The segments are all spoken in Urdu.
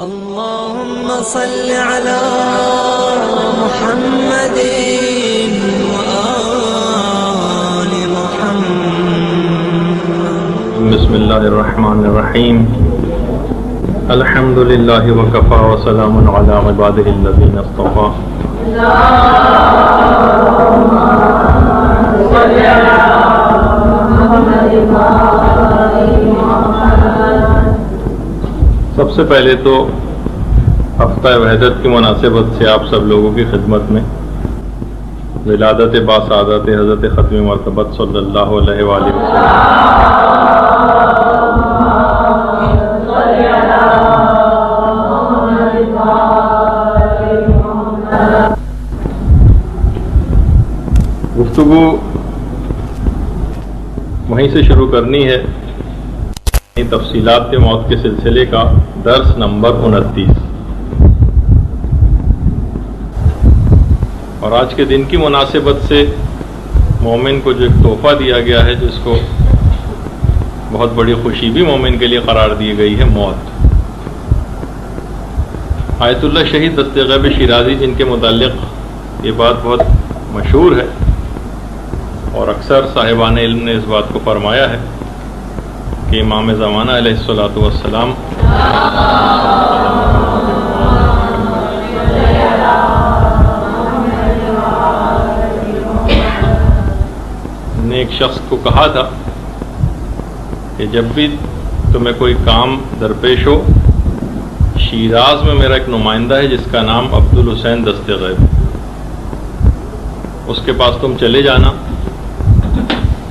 اللهم صل على محمد وآل محمد. بسم الله الرحمن الرحيم. الحمد لله وكفى وسلام على عباده الذين اصطفى. سب سے پہلے تو ہفتہ وحدت کی مناسبت سے آپ سب لوگوں کی خدمت میں ولادت باسعادت حضرت ختم مرتبت صلی اللہ علیہ وآلہ وسلم گفتگو وہیں سے شروع کرنی ہے. تفصیلات موت کے سلسلے کا درس نمبر 29 اور آج کے دن کی مناسبت سے مومن کو جو ایک تحفہ دیا گیا ہے جس کو بہت بڑی خوشی بھی مومن کے لیے قرار دی گئی ہے موت. آیت اللہ شہید دستغیب شیرازی جن کے متعلق یہ بات بہت مشہور ہے اور اکثر صاحبان علم نے اس بات کو فرمایا ہے کہ امام زمانہ علیہ الصلوۃ والسلام نے ایک شخص کو کہا تھا کہ جب بھی تمہیں کوئی کام درپیش ہو، شیراز میں میرا ایک نمائندہ ہے جس کا نام عبدالحسین دستغیب، اس کے پاس تم چلے جانا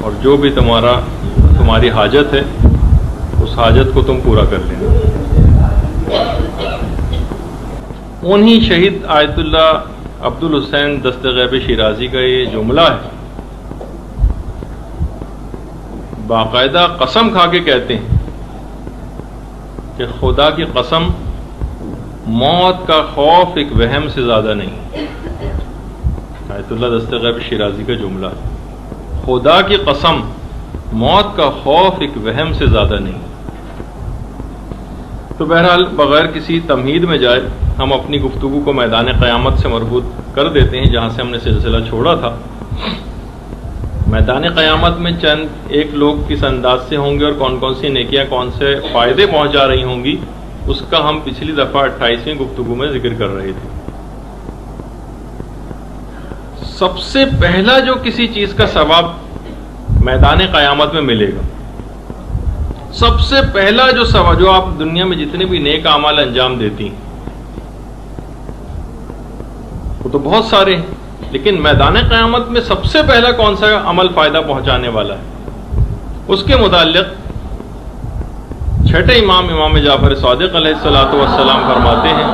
اور جو بھی تمہاری حاجت ہے اس حاجت کو تم پورا کر لینا. انہی شہید آیت اللہ عبدالحسین دستغیب شیرازی کا یہ جملہ ہے. باقاعدہ قسم کھا کے کہتے ہیں کہ خدا کی قسم موت کا خوف ایک وہم سے زیادہ نہیں. آیت اللہ دستغیب شیرازی کا جملہ ہے، خدا کی قسم موت کا خوف ایک وہم سے زیادہ نہیں. تو بہرحال بغیر کسی تمہید میں جائے ہم اپنی گفتگو کو میدان قیامت سے مربوط کر دیتے ہیں جہاں سے ہم نے سلسلہ چھوڑا تھا. میدان قیامت میں چند ایک لوگ کس انداز سے ہوں گے اور کون کون سی نیکیاں کون سے فائدے پہنچا رہی ہوں گی اس کا ہم پچھلی دفعہ 28ویں گفتگو میں ذکر کر رہے تھے. سب سے پہلا جو کسی چیز کا ثواب میدان قیامت میں ملے گا، سب سے پہلا جو ثواب جو آپ دنیا میں جتنے بھی نیک اعمال انجام دیتی ہیں وہ تو بہت سارے ہیں، لیکن میدان قیامت میں سب سے پہلا کون سا عمل فائدہ پہنچانے والا ہے اس کے متعلق چھٹے امام جعفر صادق علیہ الصلوۃ والسلام فرماتے ہیں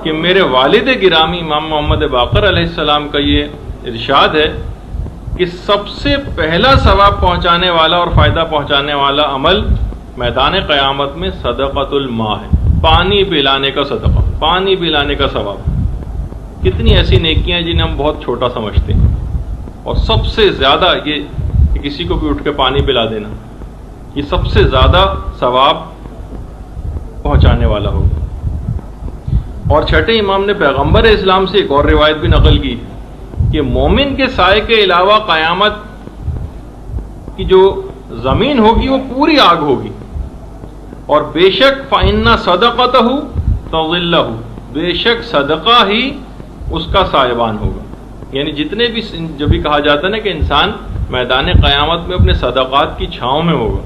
کہ میرے والد گرامی امام محمد باقر علیہ السلام کا یہ ارشاد ہے کہ سب سے پہلا ثواب پہنچانے والا اور فائدہ پہنچانے والا عمل میدان قیامت میں صدقۃ الماء ہے. پانی پلانے کا صدقہ، پانی پلانے کا ثواب. کتنی ایسی نیکیاں ہیں جنہیں ہم بہت چھوٹا سمجھتے ہیں اور سب سے زیادہ یہ کہ کسی کو بھی اٹھ کے پانی پلا دینا یہ سب سے زیادہ ثواب پہنچانے والا ہوگا. اور چھٹے امام نے پیغمبر اسلام سے ایک اور روایت بھی نقل کی کہ مومن کے سائے کے علاوہ قیامت کی جو زمین ہوگی وہ پوری آگ ہوگی اور بے شک فَإِنَّ صَدَقَتَهُ تَظِلَّهُ، بے شک صدقہ ہی اس کا سائبان ہوگا. یعنی جتنے بھی جو بھی کہا جاتا ہے نا کہ انسان میدان قیامت میں اپنے صدقات کی چھاؤں میں ہوگا،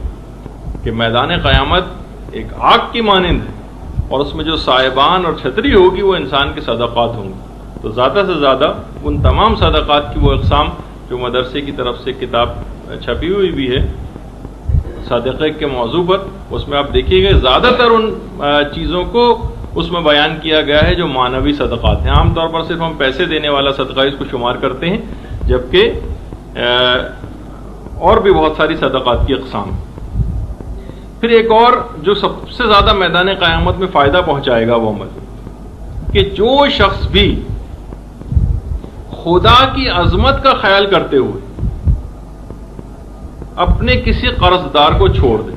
کہ میدان قیامت ایک آگ کی مانند ہے اور اس میں جو سائبان اور چھتری ہوگی وہ انسان کے صدقات ہوں گے. تو زیادہ سے زیادہ ان تمام صدقات کی وہ اقسام جو مدرسے کی طرف سے کتاب چھپی ہوئی بھی ہے صدقے کے موضوع پر، اس میں آپ دیکھیے گا زیادہ تر ان چیزوں کو اس میں بیان کیا گیا ہے جو معنوی صدقات ہیں. عام طور پر صرف ہم پیسے دینے والا صدقہ اس کو شمار کرتے ہیں، جبکہ اور بھی بہت ساری صدقات کی اقسام. پھر ایک اور جو سب سے زیادہ میدان قیامت میں فائدہ پہنچائے گا وہ عمل کہ جو شخص بھی خدا کی عظمت کا خیال کرتے ہوئے اپنے کسی قرض دار کو چھوڑ دے.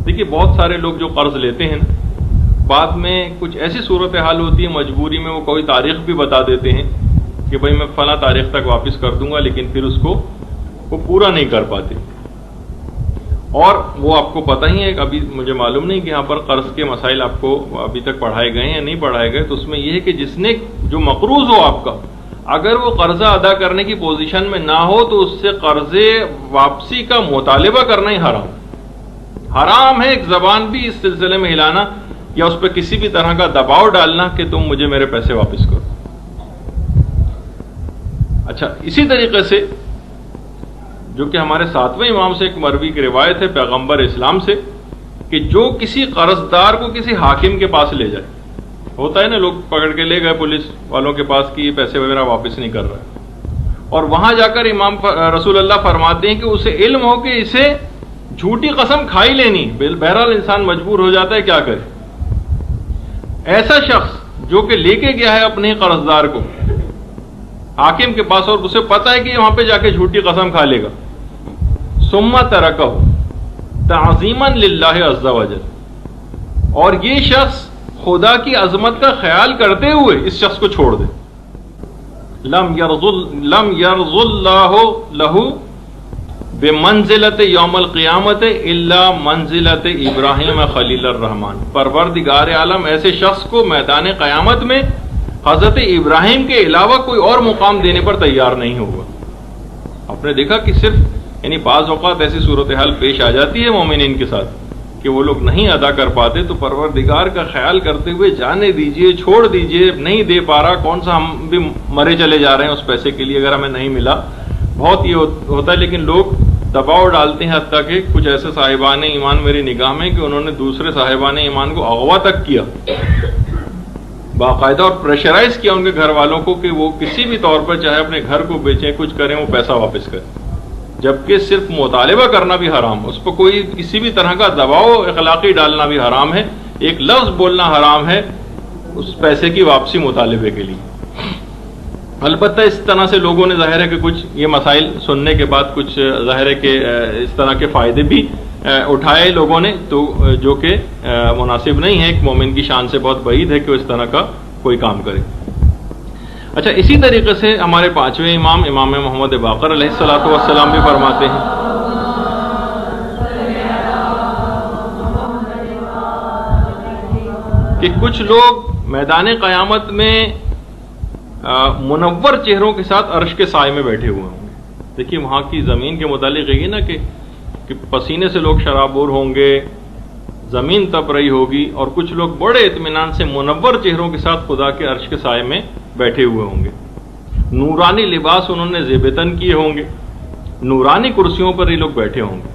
دیکھیے بہت سارے لوگ جو قرض لیتے ہیں نا، بعد میں کچھ ایسی صورتحال ہوتی ہے مجبوری میں وہ کوئی تاریخ بھی بتا دیتے ہیں کہ بھائی میں فلاں تاریخ تک واپس کر دوں گا، لیکن پھر اس کو وہ پورا نہیں کر پاتے. اور وہ آپ کو پتہ ہی ہے، ابھی مجھے معلوم نہیں کہ یہاں پر قرض کے مسائل آپ کو ابھی تک پڑھائے گئے یا نہیں پڑھائے گئے. تو اس میں یہ ہے کہ جس نے جو مقروض ہو آپ کا، اگر وہ قرضہ ادا کرنے کی پوزیشن میں نہ ہو تو اس سے قرضے واپسی کا مطالبہ کرنا ہی حرام ہے. ایک زبان بھی اس سلسلے میں ہلانا یا اس پہ کسی بھی طرح کا دباؤ ڈالنا کہ تم مجھے میرے پیسے واپس کرو. اچھا، اسی طریقے سے جو کہ ہمارے 7ویں امام سے ایک مروی کی روایت ہے پیغمبر اسلام سے کہ جو کسی قرض دار کو کسی حاکم کے پاس لے جائے، ہوتا ہے نا لوگ پکڑ کے لے گئے پولیس والوں کے پاس کہ یہ پیسے وغیرہ واپس نہیں کر رہا ہے، اور وہاں جا کر امام رسول اللہ فرماتے ہیں کہ اسے علم ہو کہ اسے جھوٹی قسم کھائی لینی، بہرحال انسان مجبور ہو جاتا ہے، کیا کرے. ایسا شخص جو کہ لے کے گیا ہے اپنے قرض دار کو حاکم کے پاس اور اسے پتا ہے کہ وہاں پہ جا کے جھوٹی قسم کھا لے گا، ثم ترکہ تعظیما للہ عز وجل، اور یہ شخص خدا کی عظمت کا خیال کرتے ہوئے اس شخص کو چھوڑ دے، لم یرض اللہ لہ بمنزلت یوم القیامت الا منزلت ابراہیم خلیل الرحمن. پروردگار عالم ایسے شخص کو میدان قیامت میں حضرت ابراہیم کے علاوہ کوئی اور مقام دینے پر تیار نہیں ہوگا. آپ نے دیکھا کہ صرف یعنی بعض اوقات ایسی صورتحال پیش آ جاتی ہے مومنین کے ساتھ کہ وہ لوگ نہیں ادا کر پاتے، تو پروردگار کا خیال کرتے ہوئے جانے دیجئے، چھوڑ دیجئے، نہیں دے پا رہا، کون سا ہم بھی مرے چلے جا رہے ہیں اس پیسے کے لیے اگر ہمیں نہیں ملا. بہت یہ ہوتا ہے، لیکن لوگ دباؤ ڈالتے ہیں حتیٰ کہ کچھ ایسے صاحبان ایمان میری نگاہ میں کہ انہوں نے دوسرے صاحبان ایمان کو اغوا تک کیا باقاعدہ، اور پریشرائز کیا ان کے گھر والوں کو کہ وہ کسی بھی طور پر چاہے اپنے گھر کو بیچیں، کچھ کریں، وہ پیسہ واپس کریں، جبکہ صرف مطالبہ کرنا بھی حرام، اس پر کوئی کسی بھی طرح کا دباؤ اخلاقی ڈالنا بھی حرام ہے، ایک لفظ بولنا حرام ہے اس پیسے کی واپسی مطالبے کے لیے. البتہ اس طرح سے لوگوں نے ظاہر ہے کہ کچھ یہ مسائل سننے کے بعد کچھ ظاہر ہے کہ اس طرح کے فائدے بھی اٹھائے لوگوں نے، تو جو کہ مناسب نہیں ہے، ایک مومن کی شان سے بہت بعید ہے کہ وہ اس طرح کا کوئی کام کرے. اچھا، اسی طریقے سے ہمارے 5ویں امام محمد باقر علیہ الصلوۃ والسلام بھی فرماتے ہیں کہ کچھ لوگ میدان قیامت میں منور چہروں کے ساتھ عرش کے سائے میں بیٹھے ہوئے ہوں گے. دیکھیے وہاں کی زمین کے متعلق یہی نا کہ پسینے سے لوگ شرابور ہوں گے، زمین تپ رہی ہوگی، اور کچھ لوگ بڑے اطمینان سے منور چہروں کے ساتھ خدا کے عرش کے سائے میں بیٹھے ہوئے ہوں گے. نورانی لباس انہوں نے زیبتن کیے ہوں گے، نورانی کرسیوں پر یہ لوگ بیٹھے ہوں گے.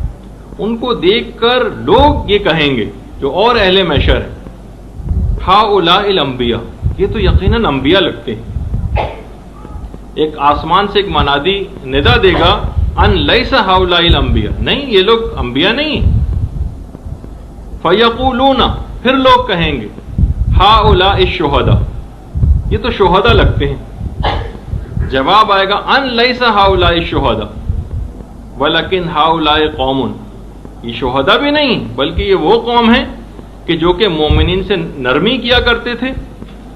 ان کو دیکھ کر لوگ یہ کہیں گے جو اور اہل محشر ہیں، ہؤلاء الانبیاء، یہ تو یقیناً انبیاء لگتے ہیں. ایک آسمان سے ایک منادی ندا دے گا، ان لیس ہؤلاء الانبیاء، نہیں یہ لوگ انبیاء نہیں. فیقولون، پھر لوگ کہیں گے، ہؤلاء الشہداء، یہ تو شہداء لگتے ہیں. جواب آئے گا، ان لیس ہؤلاء الشہداء ولکن ہؤلاء قوم، یہ شہداء بھی نہیں بلکہ یہ وہ قوم ہیں کہ جو کہ مومنین سے نرمی کیا کرتے تھے،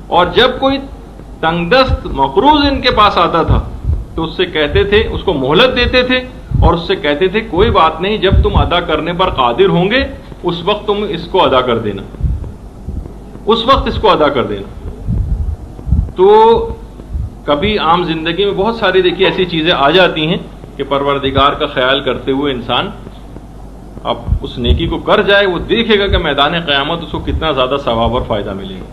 اور جب کوئی تنگ دست مقروض ان کے پاس آتا تھا تو اس سے کہتے تھے، اس کو مہلت دیتے تھے اور اس سے کہتے تھے کوئی بات نہیں، جب تم ادا کرنے پر قادر ہوں گے اس وقت تم اس کو ادا کر دینا، اس وقت اس کو ادا کر دینا. تو کبھی عام زندگی میں بہت ساری دیکھیے ایسی چیزیں آ جاتی ہیں کہ پروردگار کا خیال کرتے ہوئے انسان اب اس نیکی کو کر جائے، وہ دیکھے گا کہ میدان قیامت اس کو کتنا زیادہ ثواب اور فائدہ ملے گا.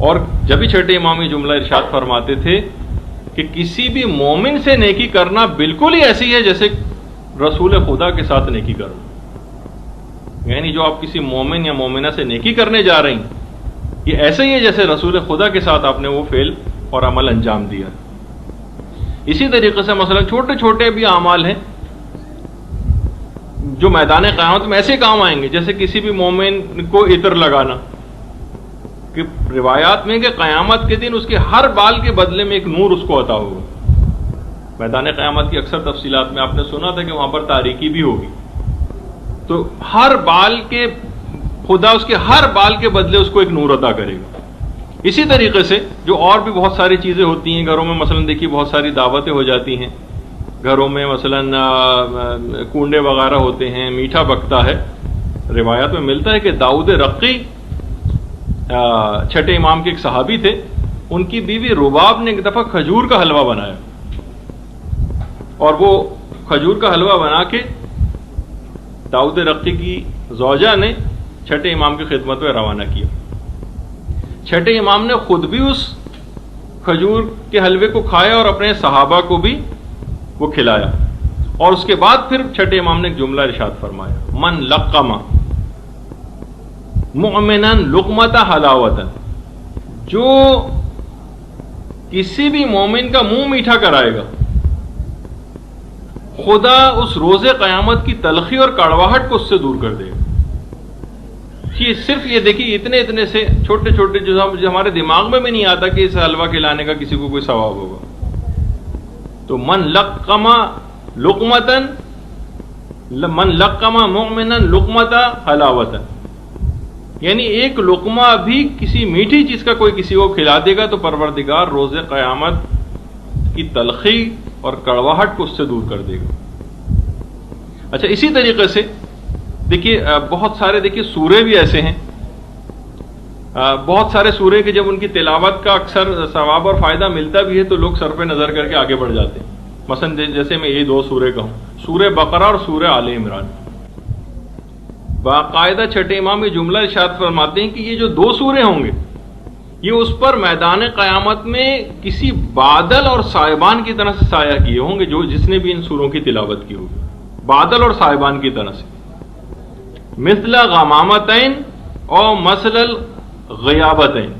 اور جب ہی چھٹے امام جملہ ارشاد فرماتے تھے کہ کسی بھی مومن سے نیکی کرنا بالکل ہی ایسی ہے جیسے رسول خدا کے ساتھ نیکی کرنا. یعنی جو آپ کسی مومن یا مومنہ سے نیکی کرنے جا رہی ہیں، یہ ایسے ہی ہے جیسے رسول خدا کے ساتھ آپ نے وہ فعل اور عمل انجام دیا. اسی طریقے سے مثلا چھوٹے چھوٹے بھی اعمال ہیں جو میدان قیامت میں ایسے کام آئیں گے، جیسے کسی بھی مومن کو عطر لگانا، کہ روایات میں کہ قیامت کے دن اس کے ہر بال کے بدلے میں ایک نور اس کو عطا ہوگا. میدان قیامت کی اکثر تفصیلات میں آپ نے سنا تھا کہ وہاں پر تاریکی بھی ہوگی، تو ہر بال کے خدا اس کے ہر بال کے بدلے اس کو ایک نور عطا کرے گا۔ اسی طریقے سے جو اور بھی بہت ساری چیزیں ہوتی ہیں گھروں میں، مثلا دیکھیے بہت ساری دعوتیں ہو جاتی ہیں گھروں میں، مثلا کنڈے وغیرہ ہوتے ہیں، میٹھا پکتا ہے۔ روایات میں ملتا ہے کہ داؤد رقی چھٹے امام کے ایک صحابی تھے، ان کی بیوی رباب نے ایک دفعہ کھجور کا حلوہ بنایا، اور وہ کھجور کا حلوہ بنا کے داؤد رقی کی زوجہ نے چھٹے امام کی خدمت میں روانہ کیا۔ چھٹے امام نے خود بھی اس کھجور کے حلوے کو کھایا اور اپنے صحابہ کو بھی وہ کھلایا، اور اس کے بعد پھر چھٹے امام نے ایک جملہ ارشاد فرمایا، من لقم مؤمنا لقمۃ حلاوۃ، جو کسی بھی مومن کا منہ میٹھا کرائے گا، خدا اس روز قیامت کی تلخی اور کڑواہٹ کو اس سے دور کر دے گا۔ یہ صرف یہ دیکھیے اتنے سے چھوٹے چھوٹے جو ہمارے دماغ میں بھی نہیں آتا کہ اس حلوہ کھلانے کا کسی کو کوئی ثواب ہوگا۔ تو من لقم مؤمنا لقمۃ حلاوۃ، یعنی ایک لقمہ بھی کسی میٹھی چیز کا کوئی کسی کو کھلا دے گا تو پروردگار روز قیامت کی تلخی اور کڑواہٹ کو اس سے دور کر دے گا۔ اچھا، اسی طریقے سے دیکھیے بہت سارے سورے بھی ایسے ہیں، بہت سارے سورے کہ جب ان کی تلاوت کا اکثر ثواب اور فائدہ ملتا بھی ہے تو لوگ سر پہ نظر کر کے آگے بڑھ جاتے ہیں۔ مثلا جیسے میں یہ دو سورے کہوں، سورہ بقرہ اور سورہ آل عمران، باقاعدہ چھٹے امام یہ جملہ ارشاد فرماتے ہیں کہ یہ جو دو سورے ہوں گے یہ اس پر میدان قیامت میں کسی بادل اور صائبان کی طرح سے سایہ کیے ہوں گے، جو جس نے بھی ان سوروں کی تلاوت کی ہوگی، بادل اور صائبان کی طرح سے، مثل غمامتین اور مثل الغیابتین۔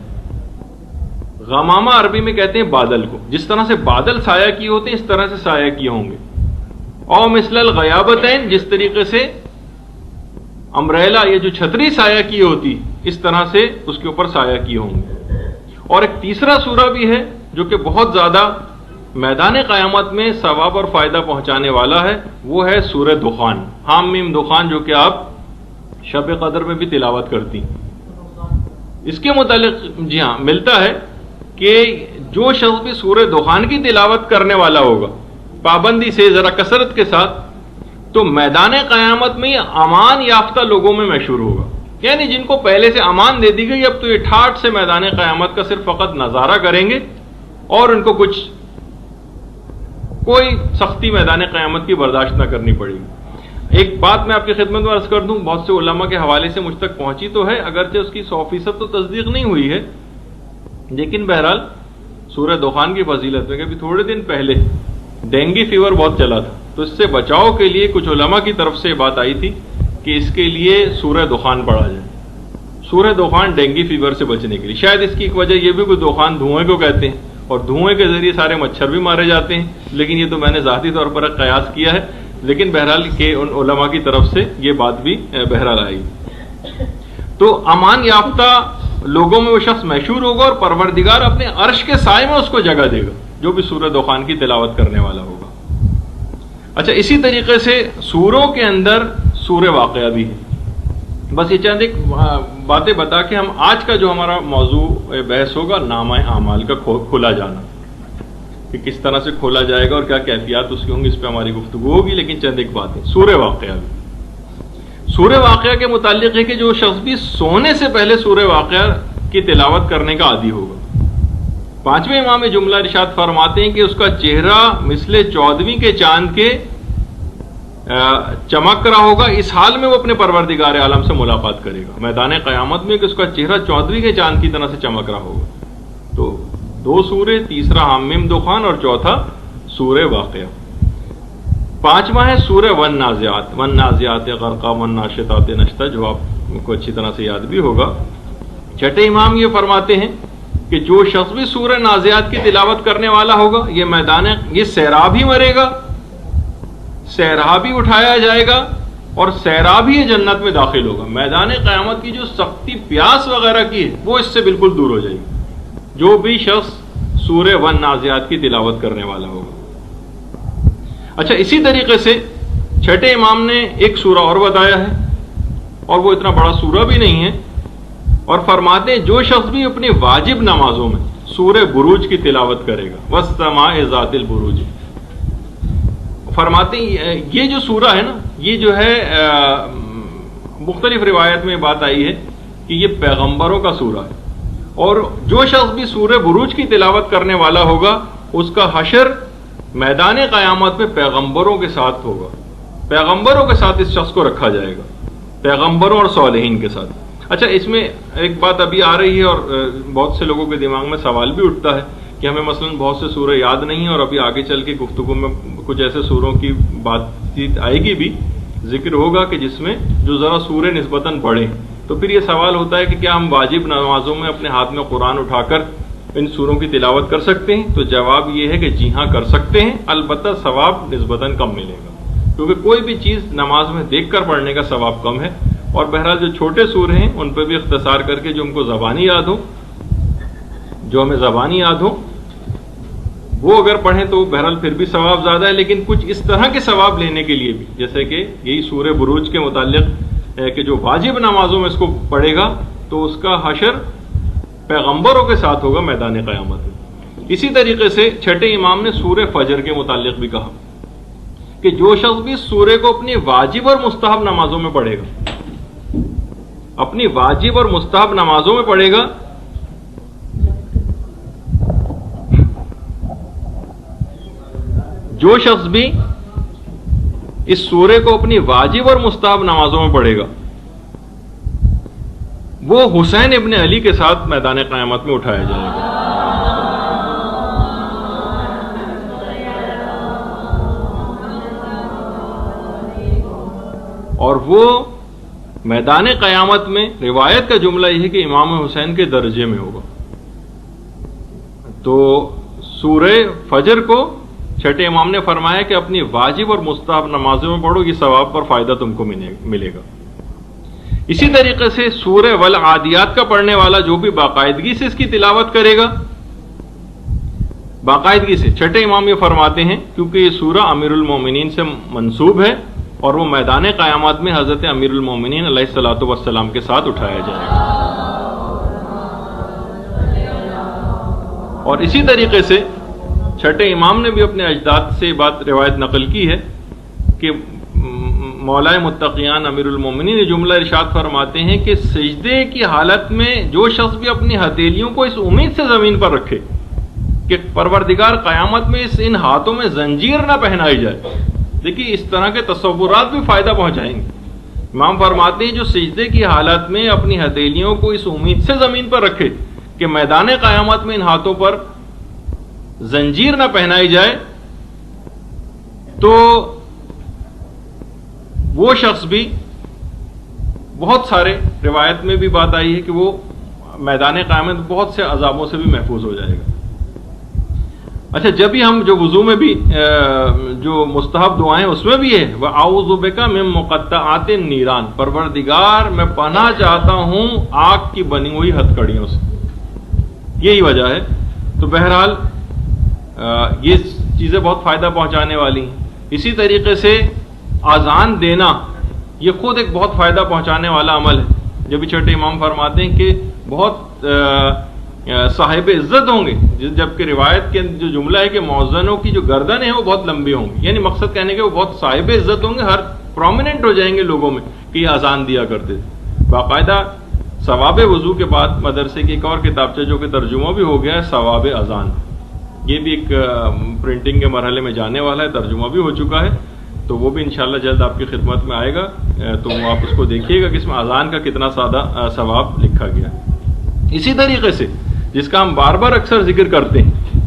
غمامہ عربی میں کہتے ہیں بادل کو، جس طرح سے بادل سایہ کیے ہوتے ہیں اس طرح سے سایہ کیے ہوں گے، اور مثل الغیابتین، جس طریقے سے امبریلا یہ جو چھتری سایہ کی ہوتی اس طرح سے اس کے اوپر سایہ کیے ہوں گے۔ اور ایک تیسرا سورہ بھی ہے جو کہ بہت زیادہ میدان قیامت میں ثواب اور فائدہ پہنچانے والا ہے، وہ ہے سورہ دخان، حام میم دخان، جو کہ آپ شب قدر میں بھی تلاوت کرتی ہیں۔ اس کے متعلق جی ہاں ملتا ہے کہ جو شخص بھی سورہ دخان کی تلاوت کرنے والا ہوگا پابندی سے، ذرا کثرت کے ساتھ، تو میدان قیامت میں یہ امان یافتہ لوگوں میں مشہور ہوگا، یعنی جن کو پہلے سے امان دے دی گئی، اب تو یہ ٹھاٹ سے میدان قیامت کا صرف فقط نظارہ کریں گے اور ان کو کوئی سختی میدان قیامت کی برداشت نہ کرنی پڑے گی۔ ایک بات میں آپ کی خدمت میں عرض کر دوں، بہت سے علماء کے حوالے سے مجھ تک پہنچی تو ہے، اگرچہ اس کی 100% تو تصدیق نہیں ہوئی ہے، لیکن بہرحال سورہ دخان کی فضیلت میں کہ ابھی تھوڑے دن پہلے ڈینگی فیور بہت چلا تھا، تو اس سے بچاؤ کے لیے کچھ علماء کی طرف سے بات آئی تھی کہ اس کے لیے سورہ دخان پڑھا جائے، سورہ دخان ڈینگی فیور سے بچنے کے لیے۔ شاید اس کی ایک وجہ یہ بھی کہ دخان دھوئیں کو کہتے ہیں اور دھوئیں کے ذریعے سارے مچھر بھی مارے جاتے ہیں، لیکن یہ تو میں نے ذاتی طور پر قیاس کیا ہے، لیکن بہرحال کہ ان علماء کی طرف سے یہ بات بھی بہرحال آئی۔ تو امان یافتہ لوگوں میں وہ شخص مشہور ہوگا اور پروردگار اپنے عرش کے سائے میں اس کو جگہ دے گا جو بھی سورہ دخان کی تلاوت کرنے والا ہوگا۔ اچھا، اسی طریقے سے سوروں کے اندر سورہ واقعہ بھی ہے۔ بس یہ چند ایک باتیں بتا کے ہم آج کا جو ہمارا موضوع بحث ہوگا، نامہ اعمال کا کھولا جانا، کہ کس طرح سے کھولا جائے گا اور کیا کیفیات اس کی ہوں گی، اس پہ ہماری گفتگو ہوگی، لیکن چند ایک باتیں۔ سورہ واقعہ بھی، سورہ واقعہ کے متعلق ہے کہ جو شخص بھی سونے سے پہلے سورہ واقعہ کی تلاوت کرنے کا عادی ہوگا، 5ویں امام جملہ ارشاد فرماتے ہیں کہ اس کا چہرہ مثل 14ویں کے چاند کے چمک رہا ہوگا، اس حال میں وہ اپنے پروردگار عالم سے ملاقات کرے گا میدان قیامت میں، کہ اس کا چہرہ 14ویں کے چاند کی طرح سے چمک رہا ہوگا۔ تو 2 سورے، تیسرا حامیم دخان اور چوتھا سورہ واقعہ۔ 5واں ہے سورہ والنازعات غرقا والناشطات نشطا، جو آپ کو اچھی طرح سے یاد بھی ہوگا۔ 6 امام یہ فرماتے ہیں کہ جو شخص بھی سورہ نازعات کی تلاوت کرنے والا ہوگا، یہ سیراب ہی مرے گا، سیراب ہی اٹھایا جائے گا اور سیراب ہی جنت میں داخل ہوگا۔ میدان قیامت کی جو سختی پیاس وغیرہ کی ہے وہ اس سے بالکل دور ہو جائے گی جو بھی شخص سورہ والنازعات کی تلاوت کرنے والا ہوگا۔ اچھا، اسی طریقے سے چھٹے امام نے ایک سورہ اور بتایا ہے، اور وہ اتنا بڑا سورہ بھی نہیں ہے، اور فرماتے ہیں جو شخص بھی اپنی واجب نمازوں میں سورہ بروج کی تلاوت کرے گا، وَالسَّمَاءِ ذَاتِ الْبُرُوجِ، فرماتے ہیں یہ جو سورہ ہے نا، یہ جو ہے مختلف روایت میں بات آئی ہے کہ یہ پیغمبروں کا سورہ ہے، اور جو شخص بھی سورہ بروج کی تلاوت کرنے والا ہوگا اس کا حشر میدان قیامت میں پیغمبروں کے ساتھ ہوگا، پیغمبروں کے ساتھ اس شخص کو رکھا جائے گا، پیغمبروں اور صالحین کے ساتھ۔ اچھا، اس میں ایک بات ابھی آ رہی ہے اور بہت سے لوگوں کے دماغ میں سوال بھی اٹھتا ہے کہ ہمیں مثلا بہت سے سورہ یاد نہیں ہیں، اور ابھی آگے چل کے گفتگو میں کچھ ایسے سوروں کی بات چیت آئے گی بھی، ذکر ہوگا کہ جس میں جو ذرا سورے نسبتاً بڑھے، تو پھر یہ سوال ہوتا ہے کہ کیا ہم واجب نمازوں میں اپنے ہاتھ میں قرآن اٹھا کر ان سوروں کی تلاوت کر سکتے ہیں؟ تو جواب یہ ہے کہ جی ہاں کر سکتے ہیں، البتہ ثواب نسبتاً کم ملے گا، کیونکہ کوئی بھی چیز نماز میں دیکھ کر پڑھنے کا ثواب کم ہے، اور بہرحال جو چھوٹے سورے ہیں ان پہ بھی اختصار کر کے جو ہم کو زبانی یاد ہو، جو ہمیں زبانی یاد ہو وہ اگر پڑھیں تو بہرحال پھر بھی ثواب زیادہ ہے، لیکن کچھ اس طرح کے ثواب لینے کے لیے بھی، جیسے کہ یہی سورہ بروج کے متعلق ہے کہ جو واجب نمازوں میں اس کو پڑھے گا تو اس کا حشر پیغمبروں کے ساتھ ہوگا میدان قیامت میں۔ اسی طریقے سے چھٹے امام نے سورہ فجر کے متعلق بھی کہا کہ جو شخص بھی سورے کو اپنی واجب اور مستحب نمازوں میں پڑھے گا، اپنی واجب اور مستحب نمازوں میں پڑھے گا، جو شخص بھی اس سورے کو اپنی واجب اور مستحب نمازوں میں پڑھے گا وہ حسین ابن علی کے ساتھ میدان قیامت میں اٹھایا جائے گا۔ اور وہ میدان قیامت میں روایت کا جملہ یہ ہے کہ امام حسین کے درجے میں ہوگا۔ تو سورہ فجر کو چھٹے امام نے فرمایا کہ اپنی واجب اور مستحب نمازوں میں پڑھو، یہ ثواب پر فائدہ تم کو ملے گا۔ اسی طریقے سے سورہ والعادیات کا پڑھنے والا جو بھی باقاعدگی سے اس کی تلاوت کرے گا، باقاعدگی سے، چھٹے امام یہ فرماتے ہیں کیونکہ یہ سورہ امیر المومنین سے منسوب ہے اور وہ میدان قیامت میں حضرت امیر المومنین علیہ الصلوۃ والسلام کے ساتھ اٹھایا جائے گا۔ اور اسی طریقے سے چھٹے امام نے بھی اپنے اجداد سے بات روایت نقل کی ہے کہ مولا متقیان امیر المومنین یہ جملہ ارشاد فرماتے ہیں کہ سجدے کی حالت میں جو شخص بھی اپنی ہتھیلیوں کو اس امید سے زمین پر رکھے کہ پروردگار قیامت میں ان ہاتھوں میں زنجیر نہ پہنائی جائے۔ دیکھیے اس طرح کے تصورات بھی فائدہ پہنچائیں گے۔ امام فرماتے ہیں جو سجدے کی حالت میں اپنی ہتھیلیوں کو اس امید سے زمین پر رکھے کہ میدان قیامت میں ان ہاتھوں پر زنجیر نہ پہنائی جائے، تو وہ شخص بھی، بہت سارے روایت میں بھی بات آئی ہے کہ وہ میدان قیامت بہت سے عذابوں سے بھی محفوظ ہو جائے گا۔ اچھا، جب بھی ہم جو وضو میں بھی جو مستحب دعائیں اس میں بھی ہے وَأَعُوذُ بِكَ مِن مُقَطَّعَاتِ النِّيرَانِ، پروردگار میں پناہ چاہتا ہوں آگ کی بنی ہوئی ہتھ کڑیوں سے، یہی وجہ ہے۔ تو بہرحال یہ چیزیں بہت فائدہ پہنچانے والی ہیں۔ اسی طریقے سے اذان دینا یہ خود ایک بہت فائدہ پہنچانے والا عمل ہے۔ جب بھی چھٹے امام فرماتے ہیں کہ بہت صاحب عزت ہوں گے، جبکہ روایت کے جو جملہ ہے کہ مؤذنوں کی جو گردنیں ہیں وہ بہت لمبی ہوں گی، یعنی مقصد کہنے کے وہ بہت صاحب عزت ہوں گے، ہر پرومیننٹ ہو جائیں گے لوگوں میں کہ یہ اذان دیا کرتے تھے۔ باقاعدہ ثواب وضو کے بعد مدرسے کی ایک اور کتابچہ جو کہ ترجمہ بھی ہو گیا ہے ثواب اذان، یہ بھی ایک پرنٹنگ کے مرحلے میں جانے والا ہے، ترجمہ بھی ہو چکا ہے، تو وہ بھی انشاءاللہ جلد آپ کی خدمت میں آئے گا، تو آپ اس کو دیکھیے گا کہ اس میں اذان کا کتنا سادہ ثواب لکھا گیا ہے۔ اسی طریقے سے جس کا ہم بار بار اکثر ذکر کرتے ہیں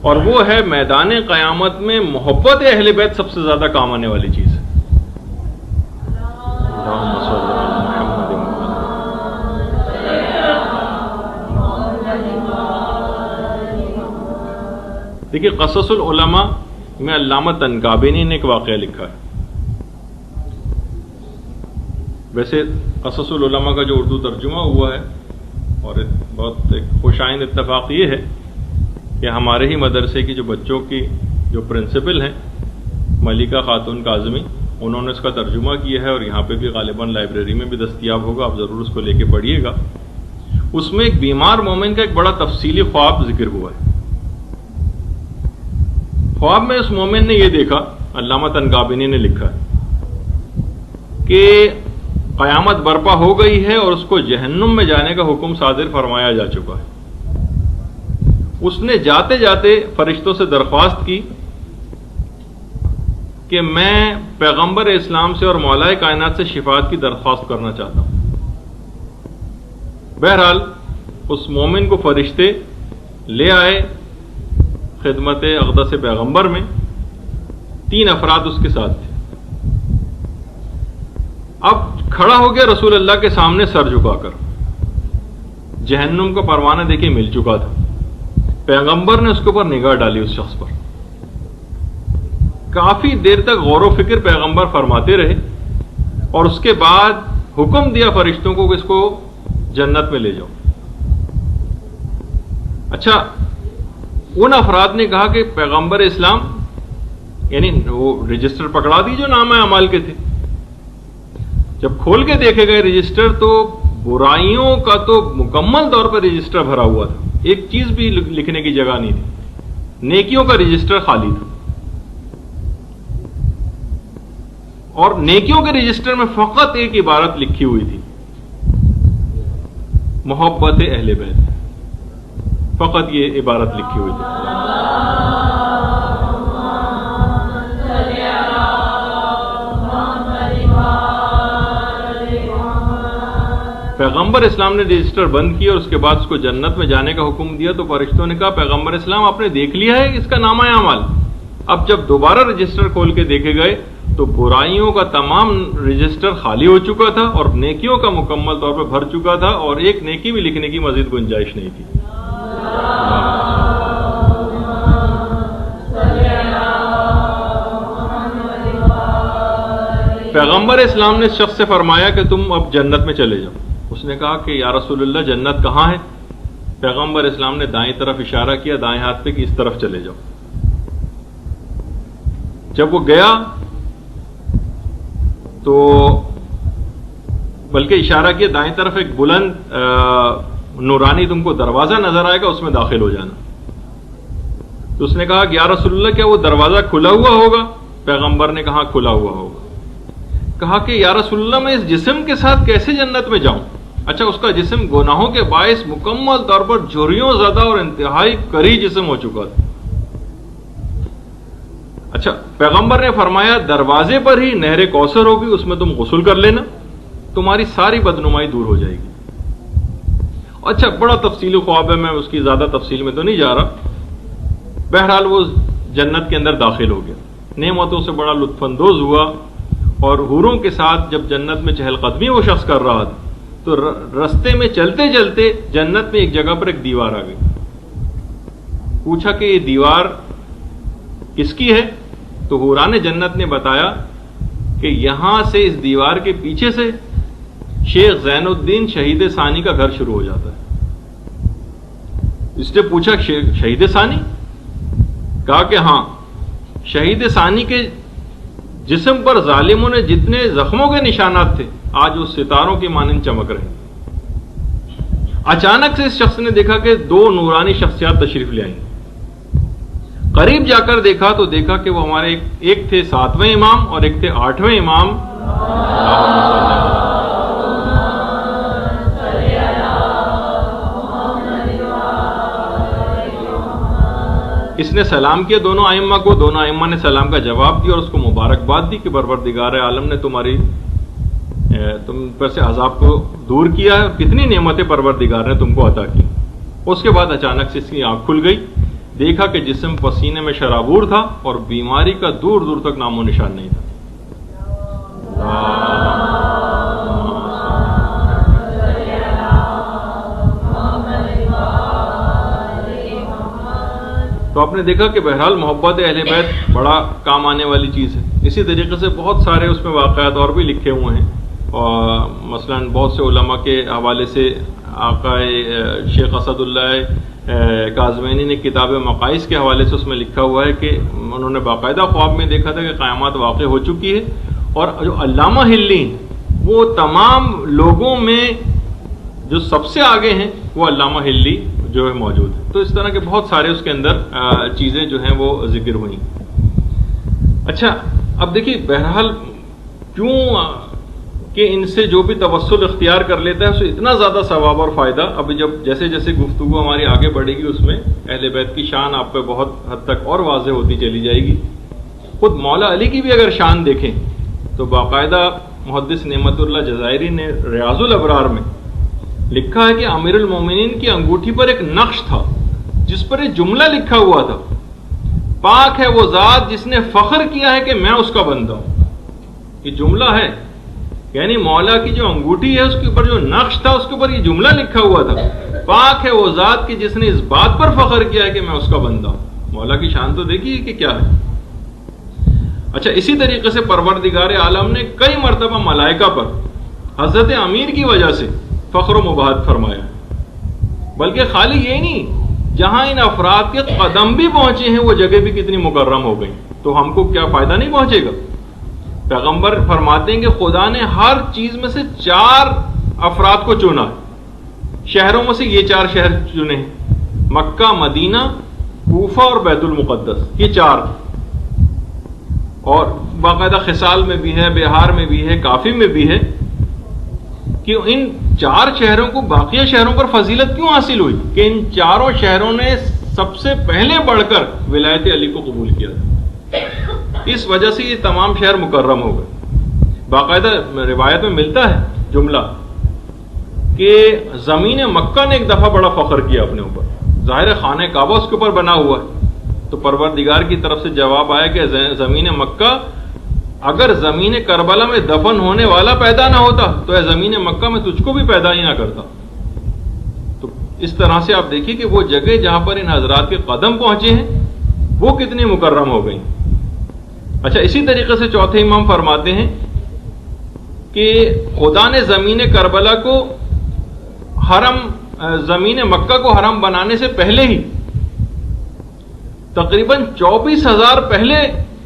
اور وہ ہے میدان قیامت میں محبت اہل بیت سب سے زیادہ کام آنے والی چیز ہے۔ دیکھیے قصص العلماء میں علامہ تنکابینی نے ایک واقعہ لکھا ہے۔ ویسے قصص العلماء کا جو اردو ترجمہ ہوا ہے، اور بہت ایک خوش آئند اتفاق یہ ہے کہ ہمارے ہی مدرسے کی جو بچوں کی جو پرنسپل ہیں ملکہ خاتون کاظمی، انہوں نے اس کا ترجمہ کیا ہے اور یہاں پہ بھی غالباً لائبریری میں بھی دستیاب ہوگا، آپ ضرور اس کو لے کے پڑھیے گا۔ اس میں ایک بیمار مومن کا ایک بڑا تفصیلی خواب ذکر ہوا ہے۔ خواب میں اس مومن نے یہ دیکھا، علامہ تنکابینی نے لکھا ہے کہ قیامت برپا ہو گئی ہے اور اس کو جہنم میں جانے کا حکم صادر فرمایا جا چکا ہے۔ اس نے جاتے جاتے فرشتوں سے درخواست کی کہ میں پیغمبر اسلام سے اور مولا کائنات سے شفاعت کی درخواست کرنا چاہتا ہوں۔ بہرحال اس مومن کو فرشتے لے آئے خدمت اقدس پیغمبر میں، 3 افراد اس کے ساتھ تھے۔ اب کھڑا ہو گیا رسول اللہ کے سامنے سر جھکا کر، جہنم کا پروانہ دیکھے مل چکا تھا۔ پیغمبر نے اس کے اوپر نگاہ ڈالی، اس شخص پر کافی دیر تک غور و فکر پیغمبر فرماتے رہے اور اس کے بعد حکم دیا فرشتوں کو کہ اس کو جنت میں لے جاؤ۔ اچھا، ان افراد نے کہا کہ پیغمبر اسلام، یعنی وہ رجسٹر پکڑا دی جو نام اعمال کے تھے۔ جب کھول کے دیکھے گئے رجسٹر تو برائیوں کا تو مکمل طور پر رجسٹر بھرا ہوا تھا، ایک چیز بھی لکھنے کی جگہ نہیں تھی، نیکیوں کا رجسٹر خالی تھا۔ اور نیکیوں کے رجسٹر میں فقط ایک عبارت لکھی ہوئی تھی، محبت اہل بیت، فقط یہ عبارت لکھی ہوئی تھی۔ پیغمبر اسلام نے رجسٹر بند کیا اور اس کے بعد اس کو جنت میں جانے کا حکم دیا تو فرشتوں نے کہا پیغمبر اسلام آپ نے دیکھ لیا ہے اس کا نامہ اعمال؟ اب جب دوبارہ رجسٹر کھول کے دیکھے گئے تو برائیوں کا تمام رجسٹر خالی ہو چکا تھا اور نیکیوں کا مکمل طور پر بھر چکا تھا، اور ایک نیکی بھی لکھنے کی مزید گنجائش نہیں تھی۔ پیغمبر اسلام نے اس شخص سے فرمایا کہ تم اب جنت میں چلے جاؤ۔ اس نے کہا کہ یا رسول اللہ جنت کہاں ہے؟ پیغمبر اسلام نے دائیں طرف اشارہ کیا، دائیں ہاتھ پہ کہ اس طرف چلے جاؤ۔ جب وہ گیا تو بلکہ اشارہ کیا دائیں طرف ایک بلند نورانی تم کو دروازہ نظر آئے گا، اس میں داخل ہو جانا۔ تو اس نے کہا کہ یا رسول اللہ کیا وہ دروازہ کھلا ہوا ہوگا؟ پیغمبر نے کہا کھلا ہوا ہوگا۔ کہا کہ یا رسول اللہ میں اس جسم کے ساتھ کیسے جنت میں جاؤں؟ اچھا، اس کا جسم گناہوں کے باعث مکمل طور پر جھریوں زدہ اور انتہائی کری جسم ہو چکا تھا۔ اچھا، پیغمبر نے فرمایا دروازے پر ہی نہر کوثر ہوگی، اس میں تم غسل کر لینا، تمہاری ساری بدنمائی دور ہو جائے گی۔ اچھا، بڑا تفصیلی خواب ہے، میں اس کی زیادہ تفصیل میں تو نہیں جا رہا۔ بہرحال وہ جنت کے اندر داخل ہو گیا، نعمتوں سے بڑا لطف اندوز ہوا، اور حوروں کے ساتھ جب جنت میں چہل قدمی وہ شخص کر رہا تھا تو رستے میں چلتے چلتے جنت میں ایک جگہ پر ایک دیوار آ گئی۔ پوچھا کہ یہ دیوار کس کی ہے؟ تو حوران جنت نے بتایا کہ یہاں سے اس دیوار کے پیچھے سے شیخ زین الدین شہید ثانی کا گھر شروع ہو جاتا ہے۔ اس نے پوچھا شہید ثانی؟ کہا کہ ہاں، شہید ثانی کے جسم پر ظالموں نے جتنے زخموں کے نشانات تھے آج وہ ستاروں کی مانند چمک رہے۔ اچانک سے اس شخص نے دیکھا کہ 2 نورانی شخصیات تشریف لے آئیں۔ قریب جا کر دیکھا تو دیکھا کہ وہ ہمارے ایک تھے 7ویں امام اور ایک تھے 8ویں امام۔ اس نے سلام کیا دونوں ائمہ کو، دونوں ائمہ نے سلام کا جواب دیا اور اس کو مبارکباد دی کہ پروردگار عالم نے تم پر سے عذاب کو دور کیا ہے، کتنی نعمتیں پروردگار نے تم کو عطا کی۔ اس کے بعد اچانک سے اس کی آنکھ کھل گئی، دیکھا کہ جسم پسینے میں شرابور تھا اور بیماری کا دور دور تک نام و نشان نہیں تھا۔ تو آپ نے دیکھا کہ بہرحال محبت اہل بیت بڑا کام آنے والی چیز ہے۔ اسی طریقے سے بہت سارے اس میں واقعات اور بھی لکھے ہوئے ہیں، اور مثلا بہت سے علماء کے حوالے سے آقا شیخ اسد اللہ کاظمینی نے کتاب مقائص کے حوالے سے اس میں لکھا ہوا ہے کہ انہوں نے باقاعدہ خواب میں دیکھا تھا کہ قیامت واقع ہو چکی ہے، اور جو علامہ ہلی وہ تمام لوگوں میں جو سب سے آگے ہیں وہ علامہ ہلی جو ہے موجود ہے. تو اس طرح کے بہت سارے اس کے اندر چیزیں جو ہیں وہ ذکر ہوئیں. اچھا اب دیکھیے بہرحال کیوں کہ ان سے جو بھی توسل اختیار کر لیتا ہے اسے اتنا زیادہ ثواب اور فائدہ. اب جب جیسے جیسے گفتگو ہماری آگے بڑھے گی اس میں اہل بیت کی شان آپ پہ بہت حد تک اور واضح ہوتی چلی جائے گی. خود مولا علی کی بھی اگر شان دیکھیں تو باقاعدہ محدث نعمت اللہ جزائری نے ریاض الابرار میں لکھا ہے کہ امیر المومنین کی انگوٹھی پر ایک نقش تھا جس پر ایک جملہ لکھا ہوا تھا، پاک ہے وہ ذات جس نے فخر کیا ہے کہ میں اس کا بندہ ہوں. یہ جملہ ہے، یعنی مولا کی جو انگوٹھی ہے اس کے اوپر جو نقش تھا اس کے اوپر یہ جملہ لکھا ہوا تھا، پاک ہے وہ ذات کہ جس نے اس بات پر فخر کیا ہے کہ میں اس کا بندہ ہوں. مولا کی شان تو دیکھیے کہ کیا ہے. اچھا اسی طریقے سے پروردگار عالم نے کئی مرتبہ ملائکہ پر حضرت امیر کی وجہ سے فخر و مباحت فرمایا، بلکہ خالی یہ نہیں، جہاں ان افراد کے قدم بھی پہنچے ہیں وہ جگہ بھی کتنی مکرم ہو گئی. تو ہم کو کیا فائدہ نہیں پہنچے گا؟ پیغمبر فرماتے ہیں کہ خدا نے ہر چیز میں سے 4 افراد کو چنا، شہروں میں سے یہ 4 شہر چنے ہیں، مکہ، مدینہ، کوفہ اور بیت المقدس، یہ 4. اور باقاعدہ خصال میں بھی ہے، بہار میں بھی ہے، کافی میں بھی ہے کہ ان 4 شہروں کو باقی شہروں پر فضیلت کیوں حاصل ہوئی کہ ان 4 شہروں نے سب سے پہلے بڑھ کر ولایت علی کو قبول کیا تھا. اس وجہ سے یہ تمام شہر مکرم ہو گئے. باقاعدہ روایت میں ملتا ہے جملہ کہ زمین مکہ نے ایک دفعہ بڑا فخر کیا اپنے اوپر، ظاہر خانہ کعبہ اس کے اوپر بنا ہوا ہے، تو پروردگار کی طرف سے جواب آیا کہ زمین مکہ اگر زمین کربلا میں دفن ہونے والا پیدا نہ ہوتا تو اے زمین مکہ میں تجھ کو بھی پیدا ہی نہ کرتا. تو اس طرح سے آپ دیکھیے کہ وہ جگہ جہاں پر ان حضرات کے قدم پہنچے ہیں وہ کتنی مکرم ہو گئی. اچھا اسی طریقے سے چوتھے امام فرماتے ہیں کہ خدا نے زمین کربلا کو زمین مکہ کو حرم بنانے سے پہلے ہی تقریباً 24,000 پہلے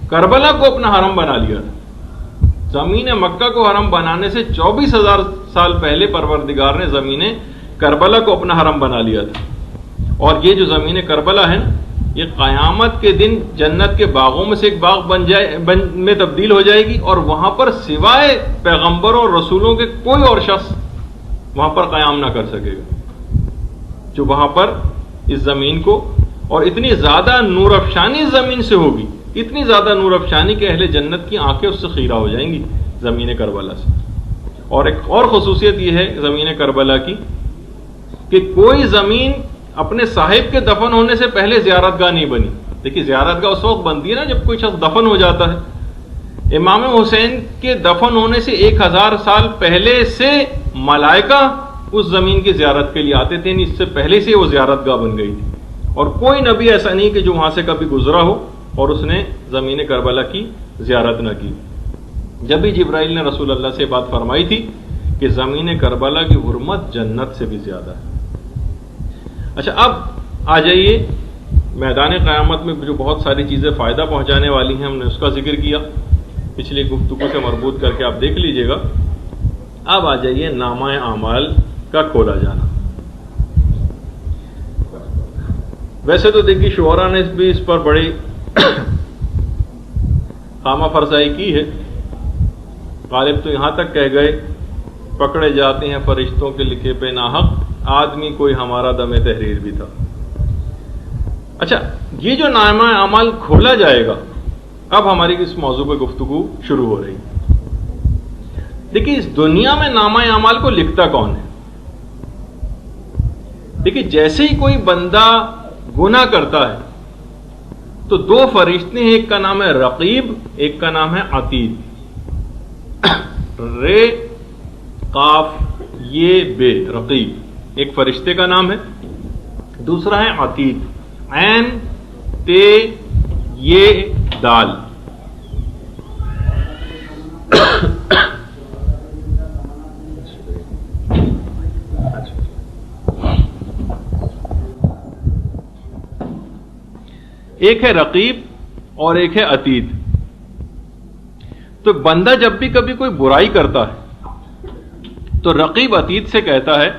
کربلا کو اپنا حرم بنا لیا تھا. زمین مکہ کو حرم بنانے سے 24,000 سال پہلے پروردگار نے زمین کربلا کو اپنا حرم بنا لیا تھا. اور یہ جو زمین کربلا ہے یہ قیامت کے دن جنت کے باغوں میں سے ایک باغ میں تبدیل ہو جائے گی، اور وہاں پر سوائے پیغمبروں اور رسولوں کے کوئی اور شخص وہاں پر قیام نہ کر سکے گا، جو وہاں پر اس زمین کو، اور اتنی زیادہ نور افشانی زمین سے ہوگی، اتنی زیادہ نور افشانی کہ اہل جنت کی آنکھیں اس سے خیرہ ہو جائیں گی زمین کربلا سے. اور ایک اور خصوصیت یہ ہے زمین کربلا کی کہ کوئی زمین اپنے صاحب کے دفن ہونے سے پہلے زیارت گاہ نہیں بنی. دیکھیے زیارت گاہ اس وقت بنتی ہے نا جب کوئی شخص دفن ہو جاتا ہے. امام حسین کے دفن ہونے سے 1000 سال پہلے سے ملائکہ اس زمین کی زیارت کے لیے آتے تھے، اس سے پہلے سے وہ زیارت گاہ بن گئی تھی. اور کوئی نبی ایسا نہیں کہ جو وہاں سے کبھی گزرا ہو اور اس نے زمین کربلا کی زیارت نہ کی. جب بھی جبرائیل نے رسول اللہ سے بات فرمائی تھی کہ زمین کربلا کی حرمت جنت سے بھی زیادہ ہے. اچھا اب آ جائیے میدان قیامت میں جو بہت ساری چیزیں فائدہ پہنچانے والی ہیں، ہم نے اس کا ذکر کیا، پچھلی گفتگو سے مربوط کر کے آپ دیکھ لیجئے گا. اب آ جائیے نامہ اعمال کا کھولا جانا. ویسے تو دیکھیے شعراء نے بھی اس پر بڑی خامہ فرسائی کی ہے. غالب تو یہاں تک کہہ گئے پکڑے جاتے ہیں فرشتوں کے لکھے پہ ناحق، آدمی کوئی ہمارا دم تحریر بھی تھا. اچھا یہ جو نامہ اعمال کھولا جائے گا، اب ہماری اس موضوع پہ گفتگو شروع ہو رہی. دیکھیے اس دنیا میں نامہ اعمال کو لکھتا کون ہے؟ دیکھیے جیسے ہی کوئی بندہ گناہ کرتا ہے تو 2 فرشتے ہیں، ایک کا نام ہے رقیب، ایک کا نام ہے عتید. رے قاف یہ بے، رقیب ایک فرشتے کا نام ہے، دوسرا ہے عتید، عین تے یہ دال. ایک ہے رقیب اور ایک ہے عتید. تو بندہ جب بھی کبھی کوئی برائی کرتا ہے تو رقیب عتید سے کہتا ہے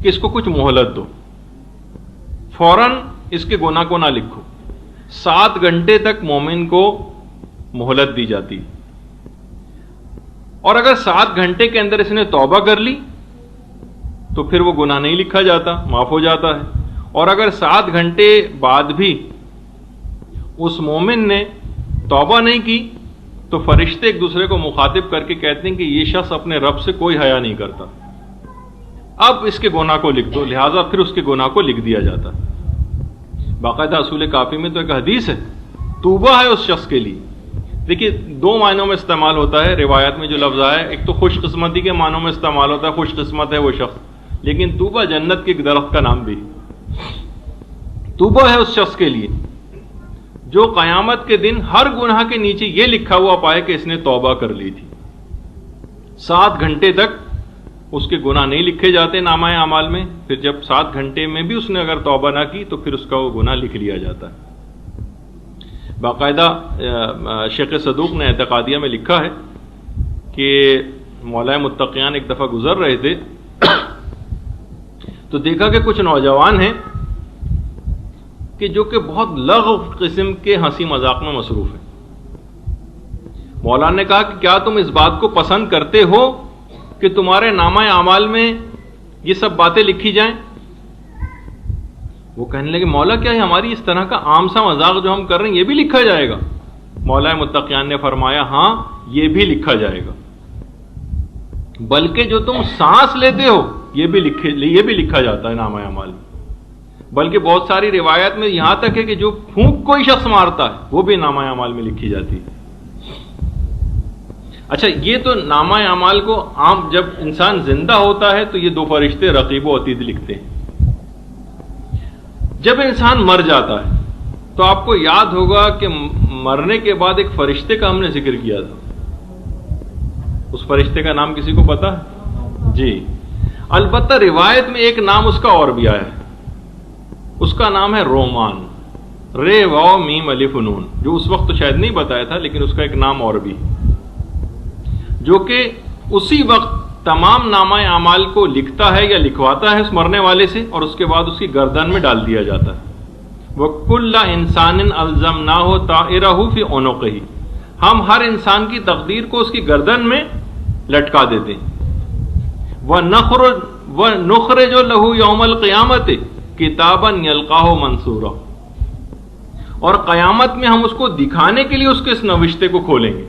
کہ اس کو کچھ مہلت دو، فوراً اس کے گناہ کو نہ لکھو. 7 گھنٹے تک مومن کو مہلت دی جاتی، اور اگر 7 گھنٹے کے اندر اس نے توبہ کر لی تو پھر وہ گناہ نہیں لکھا جاتا، معاف ہو جاتا ہے. اور اگر 7 گھنٹے بعد بھی اس مومن نے توبہ نہیں کی تو فرشتے ایک دوسرے کو مخاطب کر کے کہتے ہیں کہ یہ شخص اپنے رب سے کوئی حیا نہیں کرتا، اب اس کے گناہ کو لکھ دو. لہٰذا پھر اس کے گناہ کو لکھ دیا جاتا. باقاعدہ اصول کافی میں تو ایک حدیث ہے، توبہ ہے اس شخص کے لیے. دیکھیے 2 معنوں میں استعمال ہوتا ہے روایت میں جو لفظ آیا ہے، ایک تو خوش قسمتی کے معنوں میں استعمال ہوتا ہے، خوش قسمت ہے وہ شخص، لیکن توبہ جنت کے ایک درخت کا نام بھی. توبہ ہے اس شخص کے لیے جو قیامت کے دن ہر گناہ کے نیچے یہ لکھا ہوا پائے کہ اس نے توبہ کر لی تھی. 7 گھنٹے تک اس کے گناہ نہیں لکھے جاتے نامہ اعمال میں، پھر جب 7 گھنٹے میں بھی اس نے اگر توبہ نہ کی تو پھر اس کا وہ گناہ لکھ لیا جاتا ہے. باقاعدہ شیخ صدوق نے اعتقادیہ میں لکھا ہے کہ مولا متقیان ایک دفعہ گزر رہے تھے تو دیکھا کہ کچھ نوجوان ہیں کہ جو کہ بہت لغو قسم کے ہنسی مذاق میں مصروف ہیں. مولانا نے کہا کہ کیا تم اس بات کو پسند کرتے ہو کہ تمہارے نامہ اعمال میں یہ سب باتیں لکھی جائیں؟ وہ کہنے لگے مولا کیا ہے ہماری اس طرح کا عام سا مذاق جو ہم کر رہے ہیں یہ بھی لکھا جائے گا؟ مولا متقیان نے فرمایا ہاں یہ بھی لکھا جائے گا، بلکہ جو تم سانس لیتے ہو یہ بھی لکھا جاتا ہے نامہ اعمال میں. بلکہ بہت ساری روایت میں یہاں تک ہے کہ جو پھونک کوئی شخص مارتا ہے وہ بھی نامہ اعمال میں لکھی جاتی ہے. اچھا یہ تو نامہ اعمال کو عام جب انسان زندہ ہوتا ہے تو یہ 2 فرشتے رقیب و عتید لکھتے ہیں. جب انسان مر جاتا ہے تو آپ کو یاد ہوگا کہ مرنے کے بعد ایک فرشتے کا ہم نے ذکر کیا تھا. اس فرشتے کا نام کسی کو پتا ہے؟ جی البتہ روایت میں ایک نام اس کا اور بھی آیا ہے، اس کا نام ہے رومان، رے واو میم الف نون، جو اس وقت تو شاید نہیں بتایا تھا لیکن اس کا ایک نام اور بھی، جو کہ اسی وقت تمام نامہ اعمال کو لکھتا ہے یا لکھواتا ہے اس مرنے والے سے، اور اس کے بعد اس کی گردن میں ڈال دیا جاتا ہے. وَكُلَّ إِنسَانٍ أَلْزَمْنَاهُ طَائِرَهُ فِي عُنُقِهِ، ہم ہر انسان کی تقدیر کو اس کی گردن میں لٹکا دیتے ہیں. وَنُخْرِجُ لَهُ يَوْمَ الْقِيَامَةِ كِتَابًا يَلْقَاهُ مَنْشُورًا، اور قیامت میں ہم اس کو دکھانے کے لیے اس کے اس نوشتے کو کھولیں گے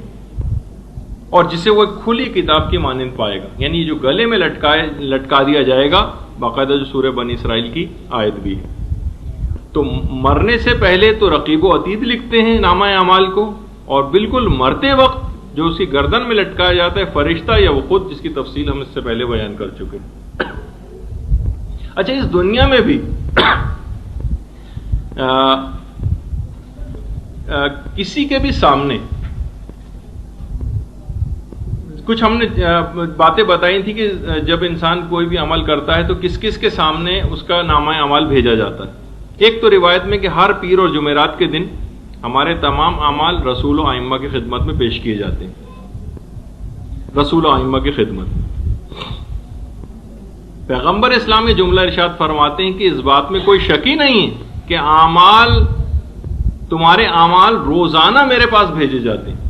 اور جسے وہ ایک کھلی کتاب کی مانند پائے گا. یعنی جو گلے میں لٹکا دیا جائے گا، باقاعدہ جو سورہ بنی اسرائیل کی آیت بھی ہے. تو مرنے سے پہلے تو رقیب و عتید لکھتے ہیں نامہ اعمال کو، اور بالکل مرتے وقت جو اسی گردن میں لٹکایا جاتا ہے فرشتہ یا وہ خود، جس کی تفصیل ہم اس سے پہلے بیان کر چکے. اچھا اس دنیا میں بھی کسی کے بھی سامنے کچھ ہم نے باتیں بتائی تھی کہ جب انسان کوئی بھی عمل کرتا ہے تو کس کس کے سامنے اس کا نامہ اعمال بھیجا جاتا ہے. ایک تو روایت میں کہ ہر پیر اور جمعرات کے دن ہمارے تمام اعمال رسول و ائمہ کی خدمت میں پیش کیے جاتے ہیں. رسول و ائمہ کی خدمت میں پیغمبر اسلام یہ جملہ ارشاد فرماتے ہیں کہ اس بات میں کوئی شک ہی نہیں ہے کہ تمہارے اعمال روزانہ میرے پاس بھیجے جاتے ہیں.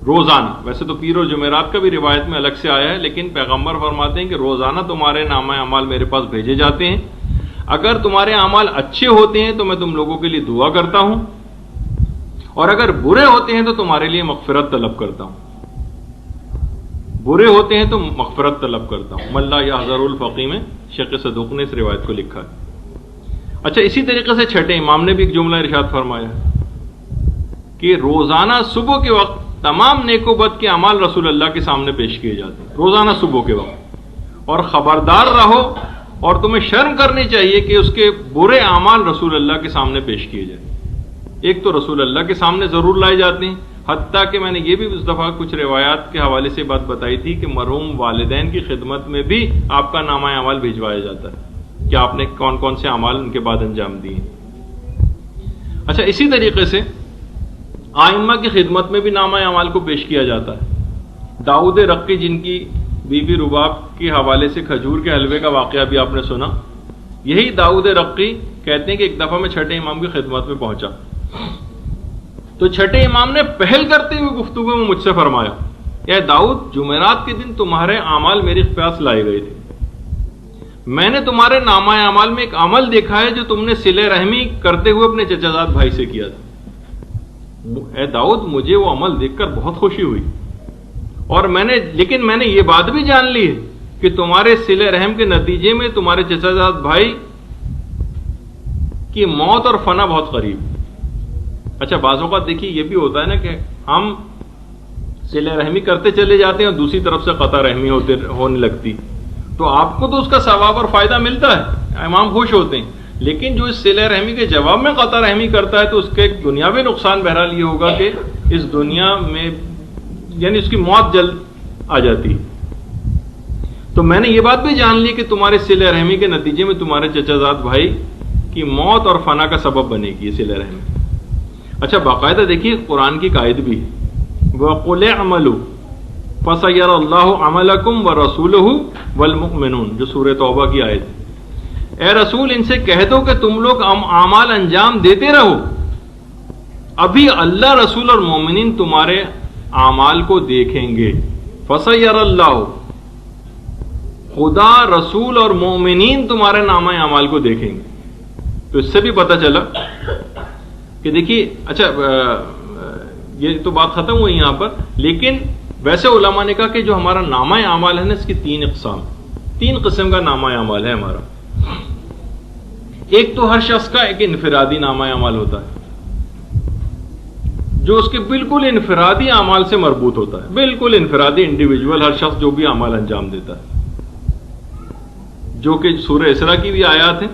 روزانہ، ویسے تو پیر اور جمعرات کا بھی روایت میں الگ سے آیا ہے، لیکن پیغمبر فرماتے ہیں کہ روزانہ تمہارے نامہ اعمال میرے پاس بھیجے جاتے ہیں. اگر تمہارے اعمال اچھے ہوتے ہیں تو میں تم لوگوں کے لیے دعا کرتا ہوں، اور اگر برے ہوتے ہیں تو تمہارے لیے مغفرت طلب کرتا ہوں. برے ہوتے ہیں تو مغفرت طلب کرتا ہوں. من لا یحذر الفقی میں شیخ صدوق نے اس روایت کو لکھا ہے. اچھا اسی طریقے سے چھٹے امام نے بھی ایک جملہ ارشاد فرمایا کہ روزانہ صبح کے وقت تمام نیک و بد کے اعمال رسول اللہ کے سامنے پیش کیے جاتے ہیں، روزانہ صبح کے وقت. اور خبردار رہو اور تمہیں شرم کرنی چاہیے کہ اس کے برے اعمال رسول اللہ کے سامنے پیش کیے جائیں. ایک تو رسول اللہ کے سامنے ضرور لائے جاتے ہیں، حتیٰ کہ میں نے یہ بھی اس دفعہ کچھ روایات کے حوالے سے بات بتائی تھی کہ مرحوم والدین کی خدمت میں بھی آپ کا نامہ اعمال بھجوایا جاتا ہے کہ آپ نے کون کون سے اعمال ان کے بعد انجام دیے. اچھا، اسی طریقے سے آئمہ کی خدمت میں بھی نامہ اعمال کو پیش کیا جاتا ہے. داؤد رقی جن کی بیوی رباب کے حوالے سے کھجور کے حلوے کا واقعہ بھی آپ نے سنا، یہی داؤد رقی کہتے ہیں کہ ایک دفعہ میں چھٹے امام کی خدمت میں پہنچا تو چھٹے امام نے پہل کرتے ہوئے گفتگو میں مجھ سے فرمایا، اے داؤد، جمعرات کے دن تمہارے اعمال میرے پاس لائے گئے تھے. میں نے تمہارے نامہ اعمال میں ایک عمل دیکھا ہے جو تم نے صلہ رحمی کرتے ہوئے اپنے چچا زاد بھائی سے کیا تھا. اے داؤد، مجھے وہ عمل دیکھ کر بہت خوشی ہوئی، اور لیکن میں نے یہ بات بھی جان لی ہے کہ تمہارے صلہ رحم کے نتیجے میں تمہارے چچا زاد بھائی کی موت اور فنا بہت قریب. اچھا، بعض اوقات دیکھیے یہ بھی ہوتا ہے نا کہ ہم صلہ رحمی کرتے چلے جاتے ہیں اور دوسری طرف سے قطع رحمی ہونے لگتی، تو آپ کو تو اس کا ثواب اور فائدہ ملتا ہے، امام خوش ہوتے ہیں، لیکن جو اس صلہ رحمی کے جواب میں قطع رحمی کرتا ہے تو اس کے ایک دنیاوی نقصان بہرحال یہ ہوگا کہ اس دنیا میں یعنی اس کی موت جلد آ جاتی. تو میں نے یہ بات بھی جان لی کہ تمہارے صلہ رحمی کے نتیجے میں تمہارے چچا زاد بھائی کی موت اور فنا کا سبب بنے گی یہ صلہ رحمی. اچھا، باقاعدہ دیکھیے قرآن کی قائد بھی وَقُلِ اعْمَلُوا فَسَيَرَى اللَّهُ عَمَلَكُمْ وَرَسُولُهُ وَالْمُؤْمِنُونَ، جو سورہ توبہ کی آیت ہے. اے رسول، ان سے کہہ دو کہ تم لوگ اعمال انجام دیتے رہو، ابھی اللہ، رسول اور مومنین تمہارے اعمال کو دیکھیں گے. فَسَيَرَى اللَّهُ، خدا، رسول اور مومنین تمہارے نامہ اعمال کو دیکھیں گے. تو اس سے بھی پتہ چلا کہ دیکھیے، اچھا یہ تو بات ختم ہوئی یہاں پر، لیکن ویسے علماء نے کہا کہ جو ہمارا نامہ اعمال ہے نا، اس کی تین قسم کا نامہ اعمال ہے ہمارا. ایک تو ہر شخص کا ایک انفرادی نامہ اعمال ہوتا ہے جو اس کے بالکل انفرادی اعمال سے مربوط ہوتا ہے، بالکل انفرادی، انڈیویجول، ہر شخص جو بھی اعمال انجام دیتا ہے، جو کہ سورہ اسراء کی بھی آیات ہیں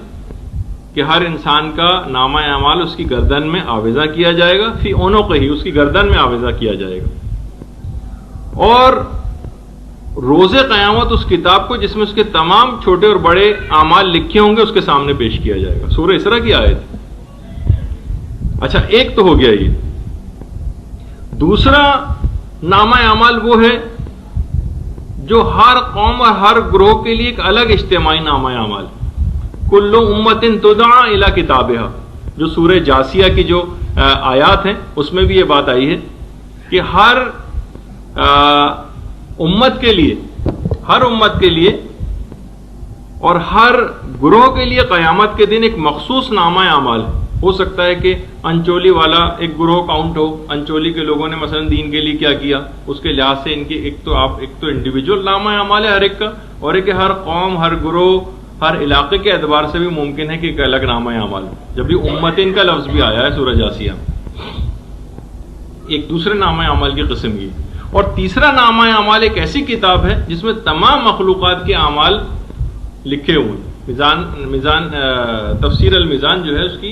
کہ ہر انسان کا نامہ اعمال اس کی گردن میں آویزہ کیا جائے گا، فی عنقہ، ہی اس کی گردن میں آویزہ کیا جائے گا، اور روز قیامت اس کتاب کو جس میں اس کے تمام چھوٹے اور بڑے اعمال لکھے ہوں گے اس کے سامنے پیش کیا جائے گا. سورہ اسراء کی آیت. اچھا، ایک تو ہو گیا یہ. دوسرا نامہ اعمال وہ ہے جو ہر قوم اور ہر گروہ کے لیے ایک الگ اجتماعی نامہ اعمال. کل امت تدعی الی کتابہا، جو سورہ جاسیہ کی جو آیات ہیں اس میں بھی یہ بات آئی ہے کہ ہر امت کے لیے اور ہر گروہ کے لیے قیامت کے دن ایک مخصوص نامہ اعمال ہے. ہو سکتا ہے کہ انچولی والا ایک گروہ کاؤنٹ ہو، انچولی کے لوگوں نے مثلا دین کے لیے کیا کیا، اس کے لحاظ سے ان کی ایک تو انڈیویجول نامہ اعمال ہے ہر ایک کا، اور ایک ہر قوم، ہر گروہ، ہر علاقے کے اعتبار سے بھی ممکن ہے کہ ایک الگ نامہ اعمال ہو. جب بھی امتین کا لفظ بھی آیا ہے سورہ جاسیہ، ایک دوسرے نامہ اعمال کی قسم کی. اور تیسرا نامہ اعمال ایک ایسی کتاب ہے جس میں تمام مخلوقات کے اعمال لکھے ہوئے. میزان تفسیر المیزان جو ہے اس کی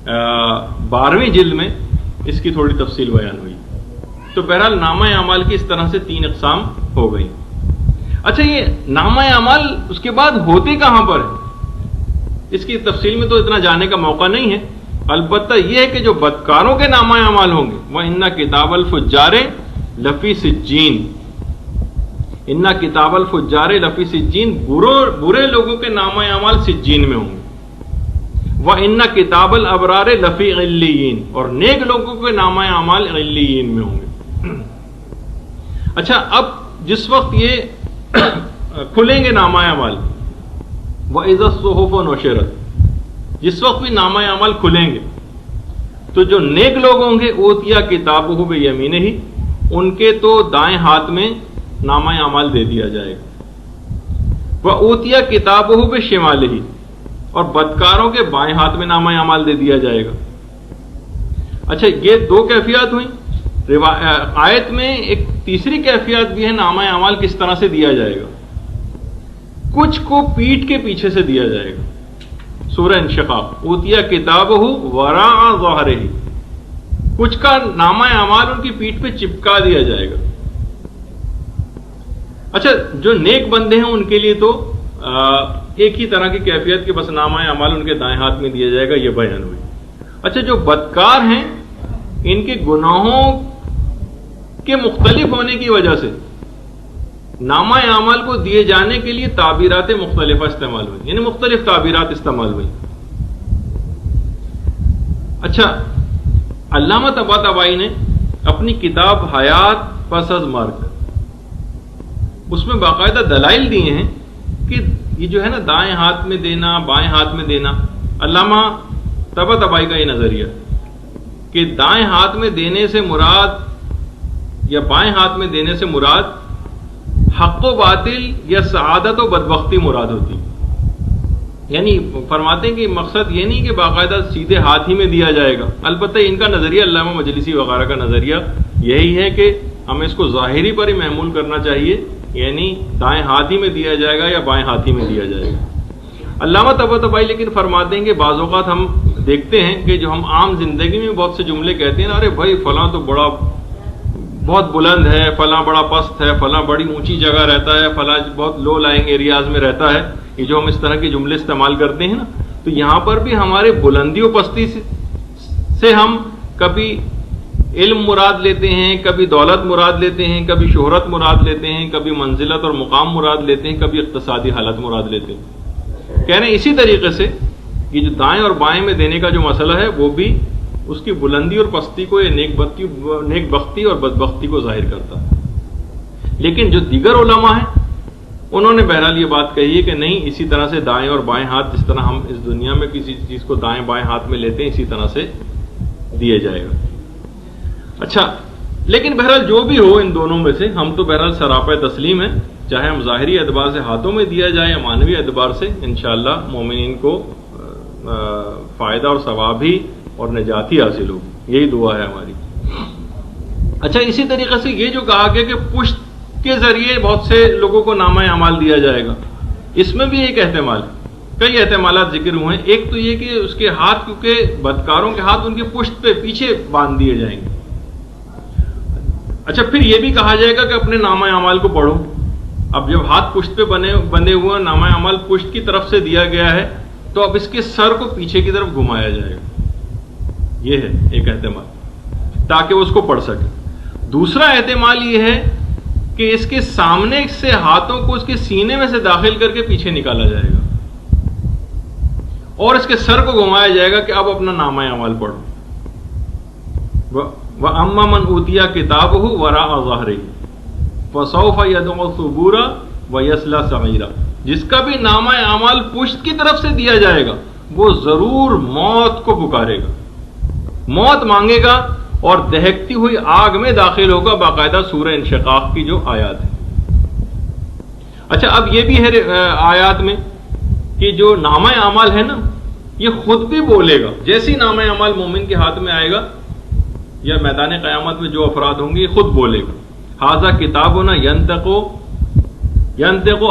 12ویں جلد میں اس کی تھوڑی تفصیل بیان ہوئی. تو بہرحال نامہ اعمال کی اس طرح سے 3 اقسام ہو گئی. اچھا، یہ نامہ اعمال اس کے بعد ہوتے کہاں پر ہے، اس کی تفصیل میں تو اتنا جانے کا موقع نہیں ہے. البتہ یہ ہے کہ جو بدکاروں کے نامہ اعمال ہوں گے، وَإِنَّ كِتَابَ الْفُجَّارِ لَفِي سِجِّينٍ، اِنَّ كِتَابَ الْفُجَّارِ لَفِي سِجِّينٍ، برے لوگوں کے نامہ اعمال سجین میں ہوں گے. وَإِنَّ كِتَابَ الْأَبْرَارِ لَفِي عِلِّيِّينَ، اور نیک لوگوں کے نامہ اعمال عِلِّيِّينَ میں ہوں گے. اچھا، اب جس وقت یہ کھلیں گے نامہ اعمال، وَإِذَا الصُّحُفُ نُشِرَتْ، جس وقت بھی نامہ اعمال کھلیں گے تو جو نیک لوگ ہوں گے، اوتیا کتابہ بیمینہ، ان کے تو دائیں ہاتھ میں نامہ اعمال دے دیا جائے گا. وَأُوتِیَ کتابہ بشمالہ، اور بدکاروں کے بائیں ہاتھ میں نامہ اعمال دے دیا جائے گا. اچھا، یہ 2 کیفیات ہوئیں. آیت میں ایک تیسری کیفیت بھی ہے، نامہ اعمال کس طرح سے دیا جائے گا. کچھ کو پیٹھ کے پیچھے سے دیا جائے گا. سورہ انشقاق، اوتیا کتابہ وراء ظہرہ، کچھ کا نامہ اعمال ان کی پیٹھ پہ چپکا دیا جائے گا. اچھا، جو نیک بندے ہیں ان کے لیے تو ایک ہی طرح کی کیفیت کہ بس نامہ اعمال ان کے دائیں ہاتھ میں دیا جائے گا، یہ بیان ہوئی. اچھا جو بدکار ہیں ان کے گناہوں کے مختلف ہونے کی وجہ سے نامہ اعمال کو دیے جانے کے لیے تعبیرات مختلفہ استعمال ہوئی، یعنی مختلف تعبیرات استعمال ہوئی۔ اچھا علامہ طباطبائی نے اپنی کتاب حیات پس از مرگ، اس میں باقاعدہ دلائل دیے ہیں کہ یہ جو ہے نا دائیں ہاتھ میں دینا بائیں ہاتھ میں دینا، علامہ طباطبائی کا یہ نظریہ کہ دائیں ہاتھ میں دینے سے مراد یا بائیں ہاتھ میں دینے سے مراد حق و باطل یا سعادت و بدبختی مراد ہوتی، یعنی فرماتے ہیں کہ مقصد یہ نہیں کہ باقاعدہ سیدھے ہاتھ ہی میں دیا جائے گا، البتہ ان کا نظریہ علامہ مجلسی وغیرہ کا نظریہ یہی ہے کہ ہمیں اس کو ظاہری پر ہی محمول کرنا چاہیے، یعنی دائیں ہاتھ ہی میں دیا جائے گا یا بائیں ہاتھ ہی میں دیا جائے گا۔ علامہ طباطبائی لیکن فرماتے ہیں کہ بعض اوقات ہم دیکھتے ہیں کہ جو ہم عام زندگی میں بہت سے جملے کہتے ہیں نا، ارے بھائی فلاں تو بہت بلند ہے، فلاں بڑا پست ہے، فلاں بڑی اونچی جگہ رہتا ہے، فلاں بہت لو لائنگ ایریاز میں رہتا ہے، یہ جو ہم اس طرح کے جملے استعمال کرتے ہیں نا، تو یہاں پر بھی ہمارے بلندی و پستی سے ہم کبھی علم مراد لیتے ہیں، کبھی دولت مراد لیتے ہیں، کبھی شہرت مراد لیتے ہیں، کبھی منزلت اور مقام مراد لیتے ہیں، کبھی اقتصادی حالت مراد لیتے ہیں۔ کہہ رہے ہیں اسی طریقے سے یہ جو دائیں اور بائیں میں دینے کا جو مسئلہ ہے وہ بھی اس کی بلندی اور پستی کو یا نیک بختی اور بدبختی کو ظاہر کرتا ہے۔ لیکن جو دیگر علماء ہیں انہوں نے بہرحال یہ بات کہی ہے کہ نہیں، اسی طرح سے دائیں اور بائیں ہاتھ جس طرح ہم اس دنیا میں کسی چیز کو دائیں بائیں ہاتھ میں لیتے ہیں اسی طرح سے دیا جائے گا۔ اچھا لیکن بہرحال جو بھی ہو ان دونوں میں سے ہم تو بہرحال سراپا تسلیم ہیں، چاہے ہم ظاہری اعتبار سے ہاتھوں میں دیا جائے یا معنوی اعتبار سے، انشاءاللہ مومنین کو فائدہ اور ثواب ہی اور نجات ہی حاصل ہوگی، یہی دعا ہے ہماری۔ اچھا اسی طریقے سے یہ جو کہا گیا کہ پشت کے ذریعے بہت سے لوگوں کو نامہ اعمال دیا جائے گا، اس میں بھی ایک احتمال، کئی احتمالات ذکر ہوئے ہیں۔ ایک تو یہ کہ اس کے ہاتھ، کیونکہ بدکاروں کے ہاتھ ان کی پشت پہ پیچھے باندھ دیے جائیں گے۔ اچھا پھر یہ بھی کہا جائے گا کہ اپنے نامہ اعمال کو پڑھو۔ اب جب ہاتھ پشت پہ بندے ہوئے نامہ اعمال پشت کی طرف سے دیا گیا ہے تو اب اس کے سر کو پیچھے کی طرف گھمایا جائے گا، یہ ہے ایک احتمال، تاکہ وہ اس کو پڑھ سکے۔ دوسرا احتمال یہ ہے کہ اس کے سامنے سے ہاتھوں کو اس کے سینے میں سے داخل کر کے پیچھے نکالا جائے گا اور اس کے سر کو گھمایا جائے گا کہ اب اپنا نامہ اعمال پڑھو۔ وَأَمَّا مَنْ أُوتِيَ كِتَابَهُ وَرَاءَ ظَهْرِهِ فَسَوْفَ يَدْعُو ثُبُورًا وَيَصْلَىٰ سَعِيرًا، جس کا بھی نامہ اعمال پشت کی طرف سے دیا جائے گا وہ ضرور موت کو پکارے گا، موت مانگے گا اور دہکتی ہوئی آگ میں داخل ہوگا، باقاعدہ سورہ انشقاق کی جو آیات ہے۔ اچھا اب یہ بھی ہے آیات میں کہ جو نامہ اعمال ہے نا یہ خود بھی بولے گا، جیسی نامہ اعمال مومن کے ہاتھ میں آئے گا یا میدان قیامت میں جو افراد ہوں گے یہ خود بولے گا، ھذا کتابنا ینطق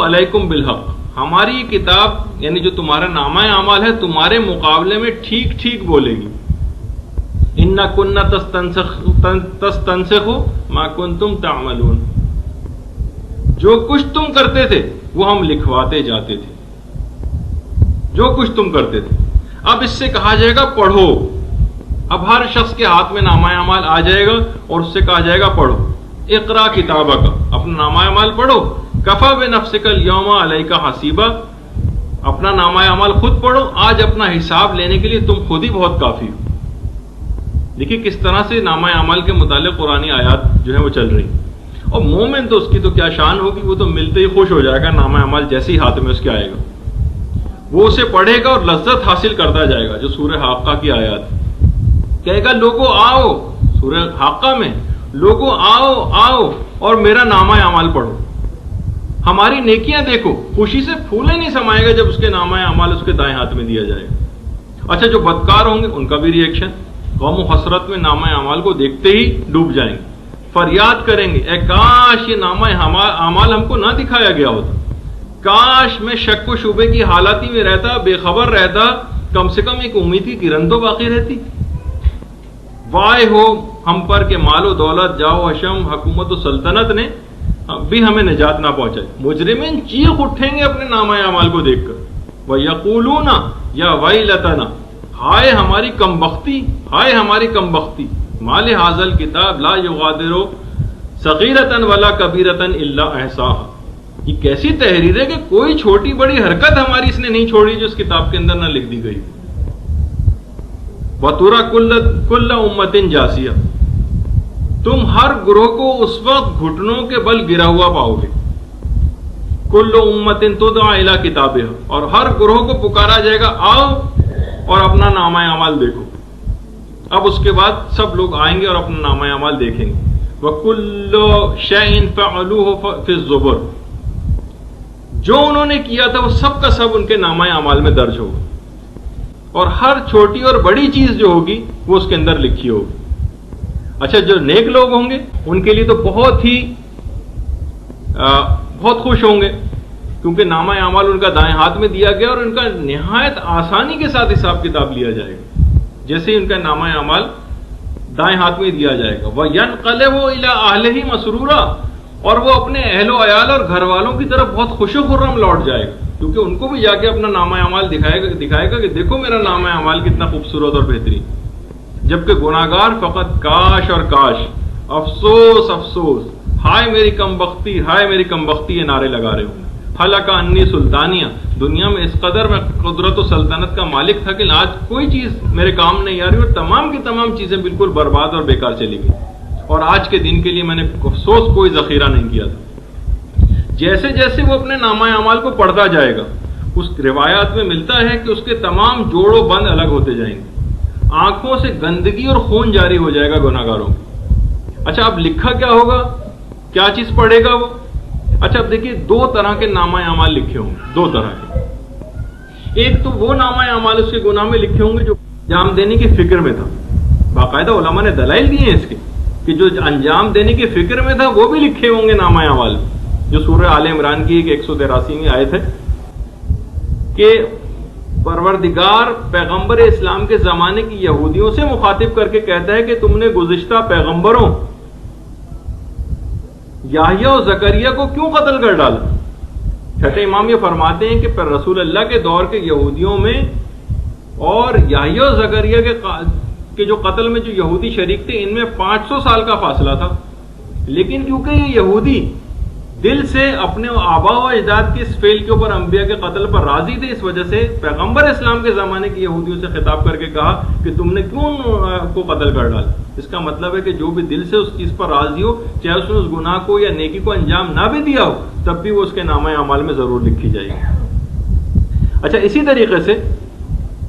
علیکم بالحق، ہماری یہ کتاب یعنی جو تمہارا نامہ اعمال ہے تمہارے مقابلے میں ٹھیک ٹھیک بولے گی۔ اِنَّا كُنَّا تَسْتَنسِخُ مَا كُنْتُمْ تَعْمَلُونَ، جو کچھ تم کرتے تھے وہ ہم لکھواتے جاتے تھے، جو کچھ تم کرتے تھے۔ اب اس سے کہا جائے گا پڑھو، اب ہر شخص کے ہاتھ میں نامہ اعمال آ جائے گا اور اس سے کہا جائے گا پڑھو، اقرا کتابک، اپنا نامہ اعمال پڑھو، کفا بنفسک اليوم علیک حسیبا، اپنا نامہ اعمال خود پڑھو، آج اپنا حساب لینے کے لیے تم خود ہی بہت کافی ہو۔ دیکھیے کس طرح سے نامہ اعمال کے متعلق قرآنی آیات جو ہے وہ چل رہی، اور مومن تو اس کی تو کیا شان ہوگی، وہ تو ملتے ہی خوش ہو جائے گا، نامہ اعمال جیسے ہی ہاتھ میں اس کے آئے گا وہ اسے پڑھے گا اور لذت حاصل کرتا جائے گا۔ جو سورہ حاقہ کی آیات کہے گا لوگوں آؤ، سورہ حاقہ میں لوگوں آؤ آؤ اور میرا نامہ اعمال پڑھو، ہماری نیکیاں دیکھو، خوشی سے پھولے نہیں سمائے گا جب اس کے نامہ اعمال اس کے دائیں ہاتھ میں دیا جائے گا۔ اچھا جو بدکار ہوں گے ان کا بھی ری ایکشن، غم و حسرت میں نامہ اعمال کو دیکھتے ہی ڈوب جائیں گے، فریاد کریں گے اے کاش یہ نامہ اعمال ہم کو نہ دکھایا گیا ہوتا، کاش میں شک و شبے کی حالت ہی میں رہتا، بے خبر رہتا، کم سے کم ایک امید کی کرن تو باقی رہتی۔ وائے ہو ہم پر کہ مال و دولت، جاؤ حشم، حکومت و سلطنت نے بھی ہمیں نجات نہ پہنچائی۔ مجرمین چیخ اٹھیں گے اپنے نامہ اعمال کو دیکھ کر، وَيَقُولُونَ يَا وَيْلَتَنَا، ہائے ہماری کمبختی، ہائے ہماری کمبختی، مال حاضل کتاب لا یغادر صغیرۃ ولا کبیرۃ الا احصاها، یہ کیسی تحریر ہے کہ کوئی چھوٹی بڑی حرکت ہماری اس نے نہیں چھوڑی جو اس کتاب کے اندر نہ لکھ دی گئی۔ وَتُرَى كُلَّ أُمَّةٍ جَاثِيَةً، تم ہر گروہ کو اس وقت گھٹنوں کے بل گرا ہوا پاؤ گے۔ كُلُّ أُمَّةٍ تُدْعَىٰ إِلَىٰ كِتَابِهَا، اور ہر گروہ کو پکارا جائے گا آؤ اور اپنا نامہ اعمال دیکھو۔ اب اس کے بعد سب لوگ آئیں گے اور اپنا نامہ اعمال دیکھیں گے۔ وَكُلُّ شَيْءٍ فَعَلُوهُ فِي الزُّبُرِ، جو انہوں نے کیا تھا وہ سب کا سب ان کے نامہ اعمال میں درج ہوگا، اور ہر چھوٹی اور بڑی چیز جو ہوگی وہ اس کے اندر لکھی ہوگی۔ اچھا، جو نیک لوگ ہوں گے ان کے لیے تو بہت خوش ہوں گے، کیونکہ نامہ اعمال ان کا دائیں ہاتھ میں دیا گیا اور ان کا نہایت آسانی کے ساتھ حساب کتاب لیا جائے گا۔ جیسے ہی ان کا نامہ اعمال دائیں ہاتھ میں دیا جائے گا، وَيَنْقَلِبُ إِلَىٰ أَهْلِهِ مَسْرُورًا، اور وہ اپنے اہل و عیال اور گھر والوں کی طرف بہت خوش و خرم لوٹ جائے گا، کیونکہ ان کو بھی جا کے اپنا نامہ اعمال دکھائے گا کہ دیکھو میرا نامہ اعمال کتنا خوبصورت اور بہترین۔ جبکہ گناہگار فقط کاش اور کاش، افسوس افسوس، ہائے میری کمبختی، ہائے میری کمبختی، یہ نعرے لگا رہے ہوں۔ حلق انی سلطانیہ، دنیا میں اس قدر میں قدرت و سلطنت کا مالک تھا کہ آج کوئی چیز میرے کام نہیں آ رہی، اور تمام کی تمام چیزیں بالکل برباد اور بیکار چلی گئی، اور آج کے دن کے لیے میں نے افسوس کوئی ذخیرہ نہیں کیا تھا۔ جیسے جیسے وہ اپنے نامہ اعمال کو پڑھتا جائے گا، اس روایات میں ملتا ہے کہ اس کے تمام جوڑ و بند الگ ہوتے جائیں گے، آنکھوں سے گندگی اور خون جاری ہو جائے گا گناہگاروں کو۔ اچھا، اب لکھا کیا ہوگا، کیا چیز پڑھے گا وہ؟ اچھا، اب دیکھیے دو طرح کے نامہ اعمال لکھے ہوں گے، دو طرح کے۔ ایک تو وہ نامہ اعمال اس کے گناہ میں لکھے ہوں گے جو انجام دینے کی فکر میں تھا، باقاعدہ علماء نے دلائل دیے ہیں اس کے کہ جو انجام دینے کی فکر میں تھا وہ بھی لکھے ہوں گے نامہ اعمال، جو سورہ آل عمران کی 183 آیت ہے کہ پروردگار پیغمبر اسلام کے زمانے کی یہودیوں سے مخاطب کر کے کہتا ہے کہ تم نے گزشتہ پیغمبروں یحییٰ و زکریا کو کیوں قتل کر ڈالا؟ چھٹے امام یہ فرماتے ہیں کہ رسول اللہ کے دور کے یہودیوں میں اور یحییٰ و زکریا کے جو قتل میں جو یہودی شریک تھے ان میں 500 سال کا فاصلہ تھا، لیکن کیونکہ یہ یہودی دل سے اپنے آباء و اجداد کے اس فعل کے اوپر انبیاء کے قتل پر راضی تھے، اس وجہ سے پیغمبر اسلام کے زمانے کی یہودیوں سے خطاب کر کے کہا کہ تم نے کیوں کو قتل کر ڈالا۔ اس کا مطلب ہے کہ جو بھی دل سے اس چیز پر راضی ہو، چاہے اس نے اس گناہ کو یا نیکی کو انجام نہ بھی دیا ہو، تب بھی وہ اس کے نامہ اعمال میں ضرور لکھی جائے گی۔ اچھا، اسی طریقے سے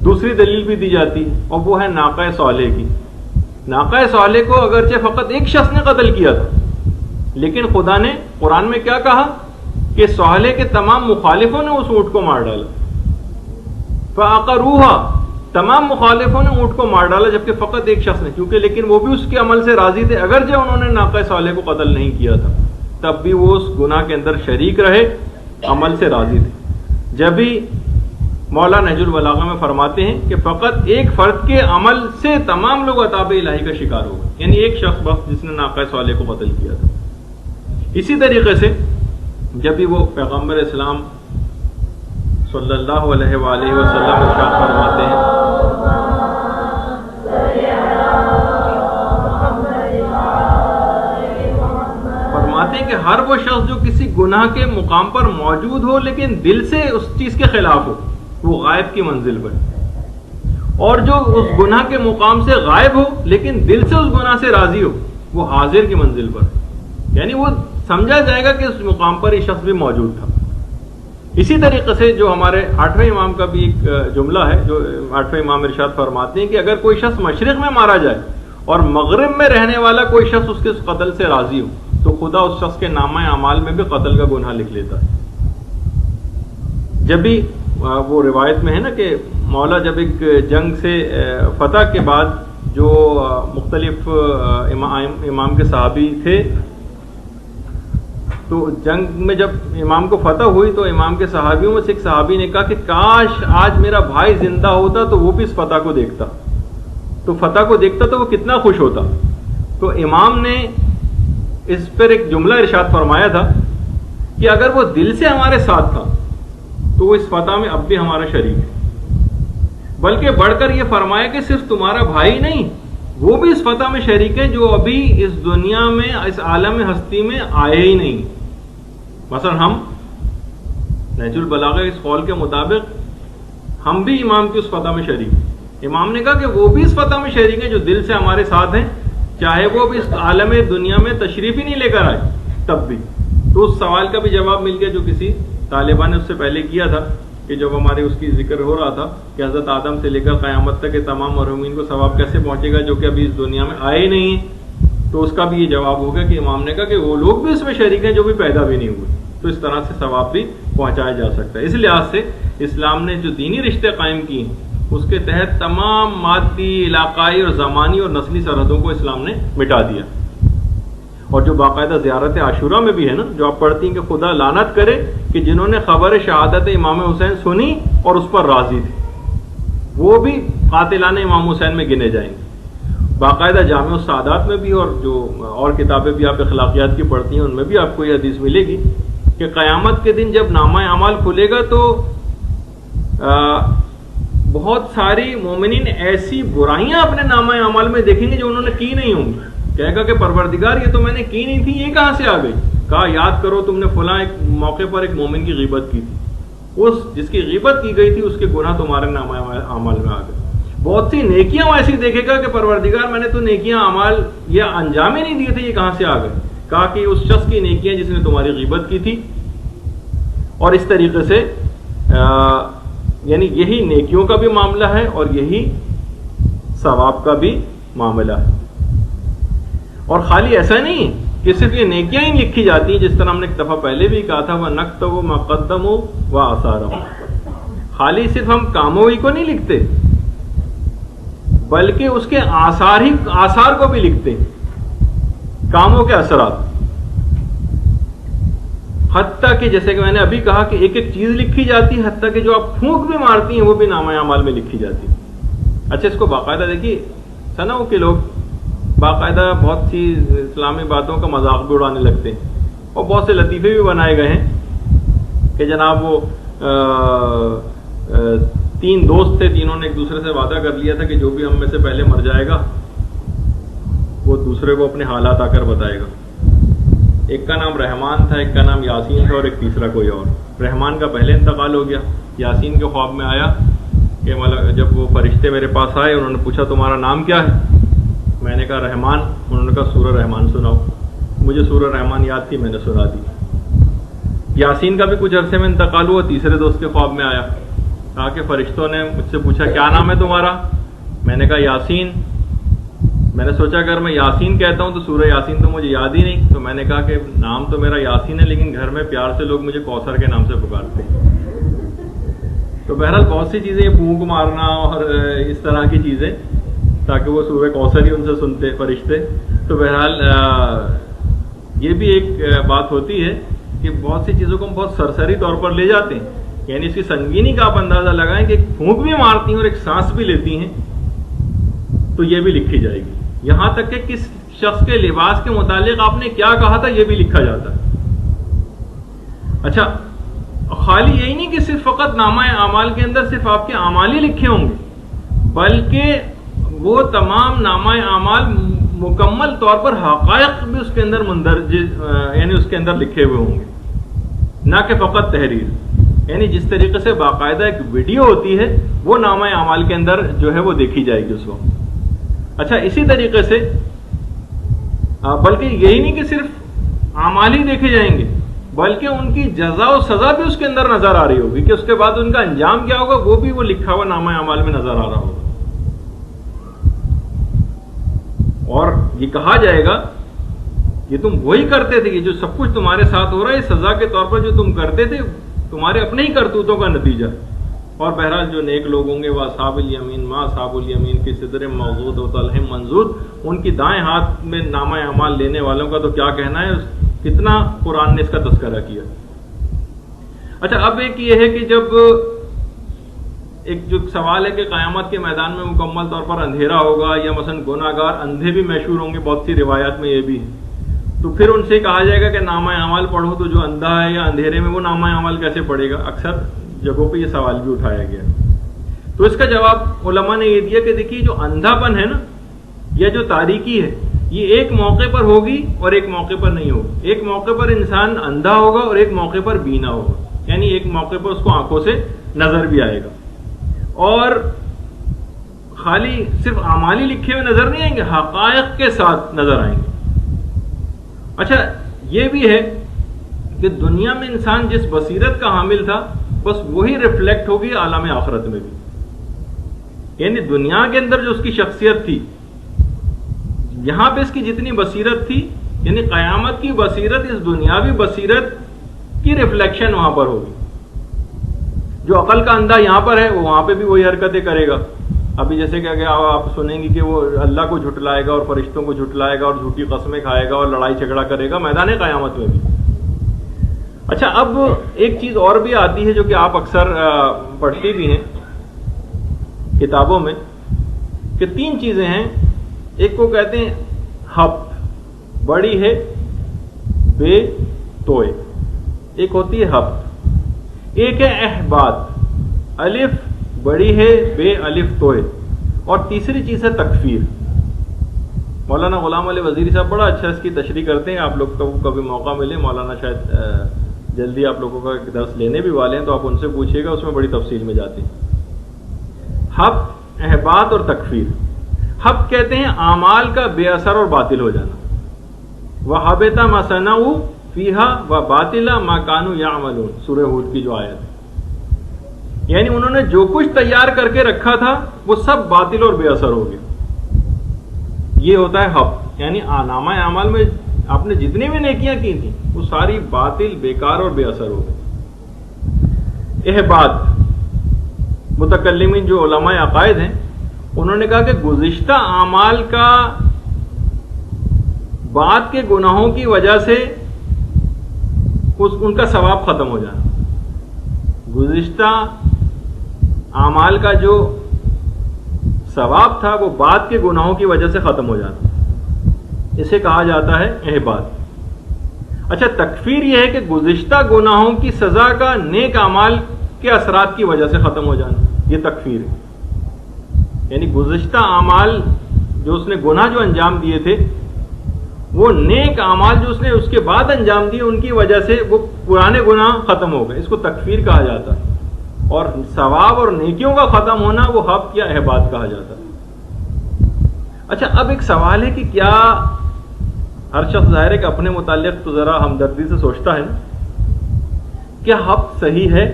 دوسری دلیل بھی دی جاتی ہے، اور وہ ہے ناقہ صالح کی۔ ناقہ صالح کو اگرچہ فقط ایک شخص نے قتل کیا تھا، لیکن خدا نے قرآن میں کیا کہا کہ صالح کے تمام مخالفوں نے اس اونٹ کو مار ڈالا، فعقروها، تمام مخالفوں نے اونٹ کو مار ڈالا، جبکہ فقط ایک شخص نے، کیونکہ لیکن وہ بھی اس کے عمل سے راضی تھے، اگرچہ انہوں نے ناقہ صالح کو قتل نہیں کیا تھا، تب بھی وہ اس گناہ کے اندر شریک رہے، عمل سے راضی تھے۔ جب بھی مولا نہج البلاغہ میں فرماتے ہیں کہ فقط ایک فرد کے عمل سے تمام لوگ عطاب الہی کا شکار ہو گئے، یعنی ایک شخص بس جس نے ناقہ صالح کو قتل کیا تھا۔ اسی طریقے سے جب بھی وہ پیغمبر اسلام صلی اللہ علیہ وآلہ وسلم ارشاد فرماتے ہیں کہ ہر وہ شخص جو کسی گناہ کے مقام پر موجود ہو لیکن دل سے اس چیز کے خلاف ہو، وہ غائب کی منزل پر، اور جو اس گناہ کے مقام سے غائب ہو لیکن دل سے اس گناہ سے راضی ہو، وہ حاضر کی منزل پر، یعنی وہ سمجھا جائے گا کہ اس مقام پر یہ شخص بھی موجود تھا۔ اسی طریقے سے جو ہمارے 8ویں امام کا بھی ایک جملہ ہے، جو 8ویں امام ارشاد فرماتے ہیں کہ اگر کوئی شخص مشرق میں مارا جائے اور مغرب میں رہنے والا کوئی شخص اس کے قتل سے راضی ہو، تو خدا اس شخص کے نامہ اعمال میں بھی قتل کا گناہ لکھ لیتا ہے۔ جب بھی وہ روایت میں ہے نا کہ مولا جب ایک جنگ سے فتح کے بعد جو مختلف امام کے صحابی تھے، تو جنگ میں جب امام کو فتح ہوئی تو امام کے صحابیوں میں سے ایک صحابی نے کہا کہ کاش آج میرا بھائی زندہ ہوتا تو وہ بھی اس فتح کو دیکھتا، تو فتح کو دیکھتا تو وہ کتنا خوش ہوتا۔ تو امام نے اس پر ایک جملہ ارشاد فرمایا تھا کہ اگر وہ دل سے ہمارے ساتھ تھا تو وہ اس فتح میں اب بھی ہمارا شریک ہے، بلکہ بڑھ کر یہ فرمایا کہ صرف تمہارا بھائی نہیں، وہ بھی اس فتح میں شریک ہے جو ابھی اس دنیا میں، اس عالم ہستی میں آئے ہی نہیں۔ مثلا ہم نہج البلاغہ اس قول کے مطابق ہم بھی امام کی اس فتح میں شریک ہیں۔ امام نے کہا کہ وہ بھی اس فتح میں شریک ہیں جو دل سے ہمارے ساتھ ہیں، چاہے وہ بھی اس عالم دنیا میں تشریف ہی نہیں لے کر آئے تب بھی۔ تو اس سوال کا بھی جواب مل گیا جو کسی طالبہ نے اس سے پہلے کیا تھا، کہ جب ہمارے اس کی ذکر ہو رہا تھا کہ حضرت آدم سے لے کر قیامت تک کے تمام مرحومین کو ثواب کیسے پہنچے گا جو کہ ابھی اس دنیا میں آئے ہی نہیں ہیں، تو اس کا بھی یہ جواب ہوگا کہ امام نے کہا کہ وہ لوگ بھی اس میں شریک ہیں جو بھی پیدا بھی نہیں ہوئے، تو اس طرح سے ثواب بھی پہنچایا جا سکتا ہے۔ اس لحاظ سے اسلام نے جو دینی رشتے قائم کیے اس کے تحت تمام مادی، علاقائی اور زمانی اور نسلی سرحدوں کو اسلام نے مٹا دیا۔ اور جو باقاعدہ زیارت عاشورہ میں بھی ہے نا، جو آپ پڑھتی ہیں کہ خدا لعنت کرے کہ جنہوں نے خبر شہادت امام حسین سنی اور اس پر راضی تھے، وہ بھی قاتلان امام حسین میں گنے جائیں گے۔ باقاعدہ جامع السعادات میں بھی اور جو اور کتابیں بھی آپ اخلاقیات کی پڑھتی ہیں ان میں بھی آپ کو یہ حدیث ملے گی کہ قیامت کے دن جب نامہ اعمال کھلے گا تو بہت ساری مومنین ایسی برائیاں اپنے نامہ اعمال میں دیکھیں گے جو انہوں نے کی نہیں ہوں گی۔ کہے گا کہ پروردگار یہ تو میں نے کی نہیں تھی، یہ کہاں سے آ گئی؟ کہا یاد کرو تم نے فلاں ایک موقع پر ایک مومن کی غیبت کی تھی، اس جس کی غیبت کی گئی تھی اس کے گناہ تمہارے نامہ اعمال میں آ گئے۔ بہت سی نیکیاں ایسی دیکھے گا کہ پروردگار میں نے تو نیکیاں اعمال یہ انجام ہی نہیں دیے تھے، یہ کہاں سے آ گئے؟ کہا کہ اس شخص کی نیکیاں جس نے تمہاری غیبت کی تھی۔ اور اس طریقے سے یعنی یہی نیکیوں کا بھی معاملہ ہے اور یہی ثواب کا بھی معاملہ ہے۔ اور خالی ایسا نہیں کہ صرف یہ نیکیاں ہی لکھی جاتی ہیں، جس طرح ہم نے ایک دفعہ پہلے بھی کہا تھا وَنَكْتُبُ مَا قَدَّمُوا وَآثَارَهُمْ، خالی صرف ہم کاموں ہی کو نہیں لکھتے بلکہ اس کے آثار کو بھی لکھتے ہیں، کاموں کے اثرات، حتیٰ کہ جیسے کہ میں نے ابھی کہا کہ ایک ایک چیز لکھی جاتی ہے، حتیٰ کہ جو آپ پھونک بھی مارتی ہیں وہ بھی نامہ اعمال میں لکھی جاتی ہے۔ اچھا اس کو باقاعدہ دیکھیے سناؤ کہ لوگ باقاعدہ بہت سی اسلامی باتوں کا مذاق بھی اڑانے لگتے ہیں اور بہت سے لطیفے بھی بنائے گئے ہیں کہ جناب وہ 3 دوست تھے، تینوں نے ایک دوسرے سے وعدہ کر لیا تھا کہ جو بھی ہم میں سے پہلے مر جائے گا وہ دوسرے کو اپنے حالات آ کر بتائے گا۔ ایک کا نام رحمان تھا، ایک کا نام یاسین تھا اور ایک تیسرا کوئی اور۔ رحمان کا پہلے انتقال ہو گیا، یاسین کے خواب میں آیا کہ جب وہ فرشتے میرے پاس آئے انہوں نے پوچھا تمہارا نام کیا ہے؟ میں نے کہا رحمان۔ انہوں نے کہا سورہ رحمان سناؤ۔ مجھے سورہ رحمان یاد تھی، میں نے سنا دی۔ یاسین کا بھی کچھ عرصے میں انتقال ہوا، تیسرے دوست کے خواب میں آیا، کہا کہ فرشتوں نے مجھ سے پوچھا کیا نام ہے تمہارا؟ میں نے کہا یاسین۔ میں نے سوچا اگر میں یاسین کہتا ہوں تو سورہ یاسین تو مجھے یاد ہی نہیں، تو میں نے کہا کہ نام تو میرا یاسین ہے لیکن گھر میں پیار سے لوگ مجھے کوثر کے نام سے پکارتے ہیں۔ تو بہرحال بہت سی چیزیں، یہ پھونک مارنا اور اس طرح کی چیزیں تاکہ وہ سورہ کوثر ہی ان سے سنتے فرشتے۔ تو بہرحال یہ بھی ایک بات ہوتی ہے کہ بہت سی چیزوں کو ہم بہت سرسری طور پر لے جاتے ہیں، یعنی اس کی سنگینی کا آپ اندازہ لگائیں کہ ایک پھونک بھی مارتی ہیں اور ایک سانس بھی لیتی ہیں تو یہ بھی لکھی جائے گی۔ یہاں تک کہ کس شخص کے لباس کے متعلق آپ نے کیا کہا تھا یہ بھی لکھا جاتا ہے۔ اچھا خالی یہی نہیں کہ صرف فقط نامہ اعمال کے اندر صرف آپ کے اعمال ہی لکھے ہوں گے، بلکہ وہ تمام نامہ اعمال مکمل طور پر حقائق بھی اس کے اندر مندرج یعنی اس کے اندر لکھے ہوئے ہوں گے، نہ کہ فقط تحریر۔ یعنی جس طریقے سے باقاعدہ ایک ویڈیو ہوتی ہے وہ نامہ اعمال کے اندر جو ہے وہ دیکھی جائے گی اس وقت۔ اچھا اسی طریقے سے بلکہ یہی نہیں کہ صرف اعمال ہی دیکھے جائیں گے بلکہ ان کی جزا و سزا بھی اس کے اندر نظر آ رہی ہوگی کہ اس کے بعد ان کا انجام کیا ہوگا وہ بھی وہ لکھا ہوا نامہ اعمال میں نظر آ رہا ہوگا۔ اور یہ کہا جائے گا یہ تم وہی کرتے تھے، یہ جو سب کچھ تمہارے ساتھ ہو رہا ہے سزا کے طور پر جو تم کرتے تھے تمہارے اپنے ہی کرتوتوں کا نتیجہ۔ اور بہرحال جو نیک لوگ ہوں گے وہ اصحاب الیمین ما اصحاب الیمین کی صدر موضود و طلح منضود، ان کی دائیں ہاتھ میں نامہ اعمال لینے والوں کا تو کیا کہنا ہے، کتنا قرآن نے اس کا تذکرہ کیا۔ اچھا اب ایک یہ ہے کہ جب ایک جو سوال ہے کہ قیامت کے میدان میں مکمل طور پر اندھیرا ہوگا یا مثلا گناہگار اندھے بھی محشور ہوں گے، بہت سی روایات میں یہ بھی ہے، تو پھر ان سے کہا جائے گا کہ نامہ اعمال پڑھو، تو جو اندھا ہے یا اندھیرے میں وہ نامہ اعمال کیسے پڑھے گا؟ اکثر جگہوں پہ یہ سوال بھی اٹھایا گیا۔ تو اس کا جواب علماء نے یہ دیا کہ دیکھیے جو اندھا پن ہے نا یا جو تاریکی ہے یہ ایک موقع پر ہوگی اور ایک موقع پر نہیں ہوگی. ایک موقع پر انسان اندھا ہوگا اور ایک موقع پر بینا ہوگا, یعنی ایک موقع پر اس کو آنکھوں سے نظر بھی آئے گا, اور خالی صرف اعمالی لکھے ہوئے نظر نہیں آئیں گے, حقائق کے ساتھ نظر آئیں گے. اچھا یہ بھی ہے کہ دنیا میں انسان جس بصیرت کا حامل تھا بس وہی ریفلیکٹ ہوگی عالم آخرت میں بھی. یعنی دنیا کے اندر جو اس کی شخصیت تھی, یہاں پہ اس کی جتنی بصیرت تھی, یعنی قیامت کی بصیرت اس دنیاوی بصیرت کی ریفلیکشن وہاں پر ہوگی. جو عقل کا اندھا یہاں پر ہے وہ وہاں پہ بھی وہی حرکتیں کرے گا. ابھی جیسے کہ آپ سنیں گے کہ وہ اللہ کو جھٹلائے گا اور فرشتوں کو جھٹلائے گا اور جھوٹی قسمیں کھائے گا اور لڑائی جھگڑا کرے گا میدان قیامت میں بھی. اچھا اب ایک چیز اور بھی آتی ہے جو کہ آپ اکثر پڑھتی بھی ہیں کتابوں میں, کہ تین چیزیں ہیں. ایک کو کہتے ہیں ہفت, بڑی ہے بے توئے, ایک ہوتی ہے ہفت. ایک ہے احباط, الف بڑی ہے بے الف توئے, اور تیسری چیز ہے تکفیر. مولانا غلام علی وزیری صاحب بڑا اچھا اس کی تشریح کرتے ہیں. آپ لوگ کو کبھی موقع ملے, مولانا شاید جلدی آپ لوگوں کا درس لینے بھی والے ہیں تو آپ ان سے پوچھیے گا, اس میں بڑی تفصیل میں جاتے ہیں. ہفت, احباط اور تکفیر. ہفت کہتے ہیں اعمال کا بے اثر اور باطل ہو جانا. وَحَبِطَ مَا صَنَعُوا فِيهَا وَبَاطِلَ مَا كَانُوا يَعْمَلُونَ, سورہ ہود کی جو آیت ہے. یعنی انہوں نے جو کچھ تیار کر کے رکھا تھا وہ سب باطل اور بے اثر ہو گیا. یہ ہوتا ہے ہفت, یعنی نامہ اعمال میں آپ نے جتنی بھی نیکیاں کی تھیں وہ ساری باطل, بیکار اور بے اثر ہو گئی. احباط, متکلمین جو علماء عقائد ہیں انہوں نے کہا کہ گزشتہ اعمال کا بعد کے گناہوں کی وجہ سے ان کا ثواب ختم ہو جانا. گزشتہ اعمال کا جو ثواب تھا وہ بعد کے گناہوں کی وجہ سے ختم ہو جانا, اسے کہا جاتا ہے احباط. اچھا تکفیر یہ ہے کہ گزشتہ گناہوں کی سزا کا نیک اعمال کے اثرات کی وجہ سے ختم ہو جانا, یہ تکفیر ہے. یعنی گزشتہ اعمال جو اس نے گناہ جو انجام دیے تھے وہ نیک اعمال جو اس نے اس کے بعد انجام دیے ان کی وجہ سے وہ پرانے گناہ ختم ہو گئے, اس کو تکفیر کہا جاتا ہے. اور ثواب اور نیکیوں کا ختم ہونا وہ ہفت یا احباط کہا جاتا ہے. اچھا اب ایک سوال ہے کہ کیا ہر شخص ظاہر ہے کہ اپنے متعلق تو ذرا ہمدردی سے سوچتا ہے نا, کیا ہفت صحیح ہے؟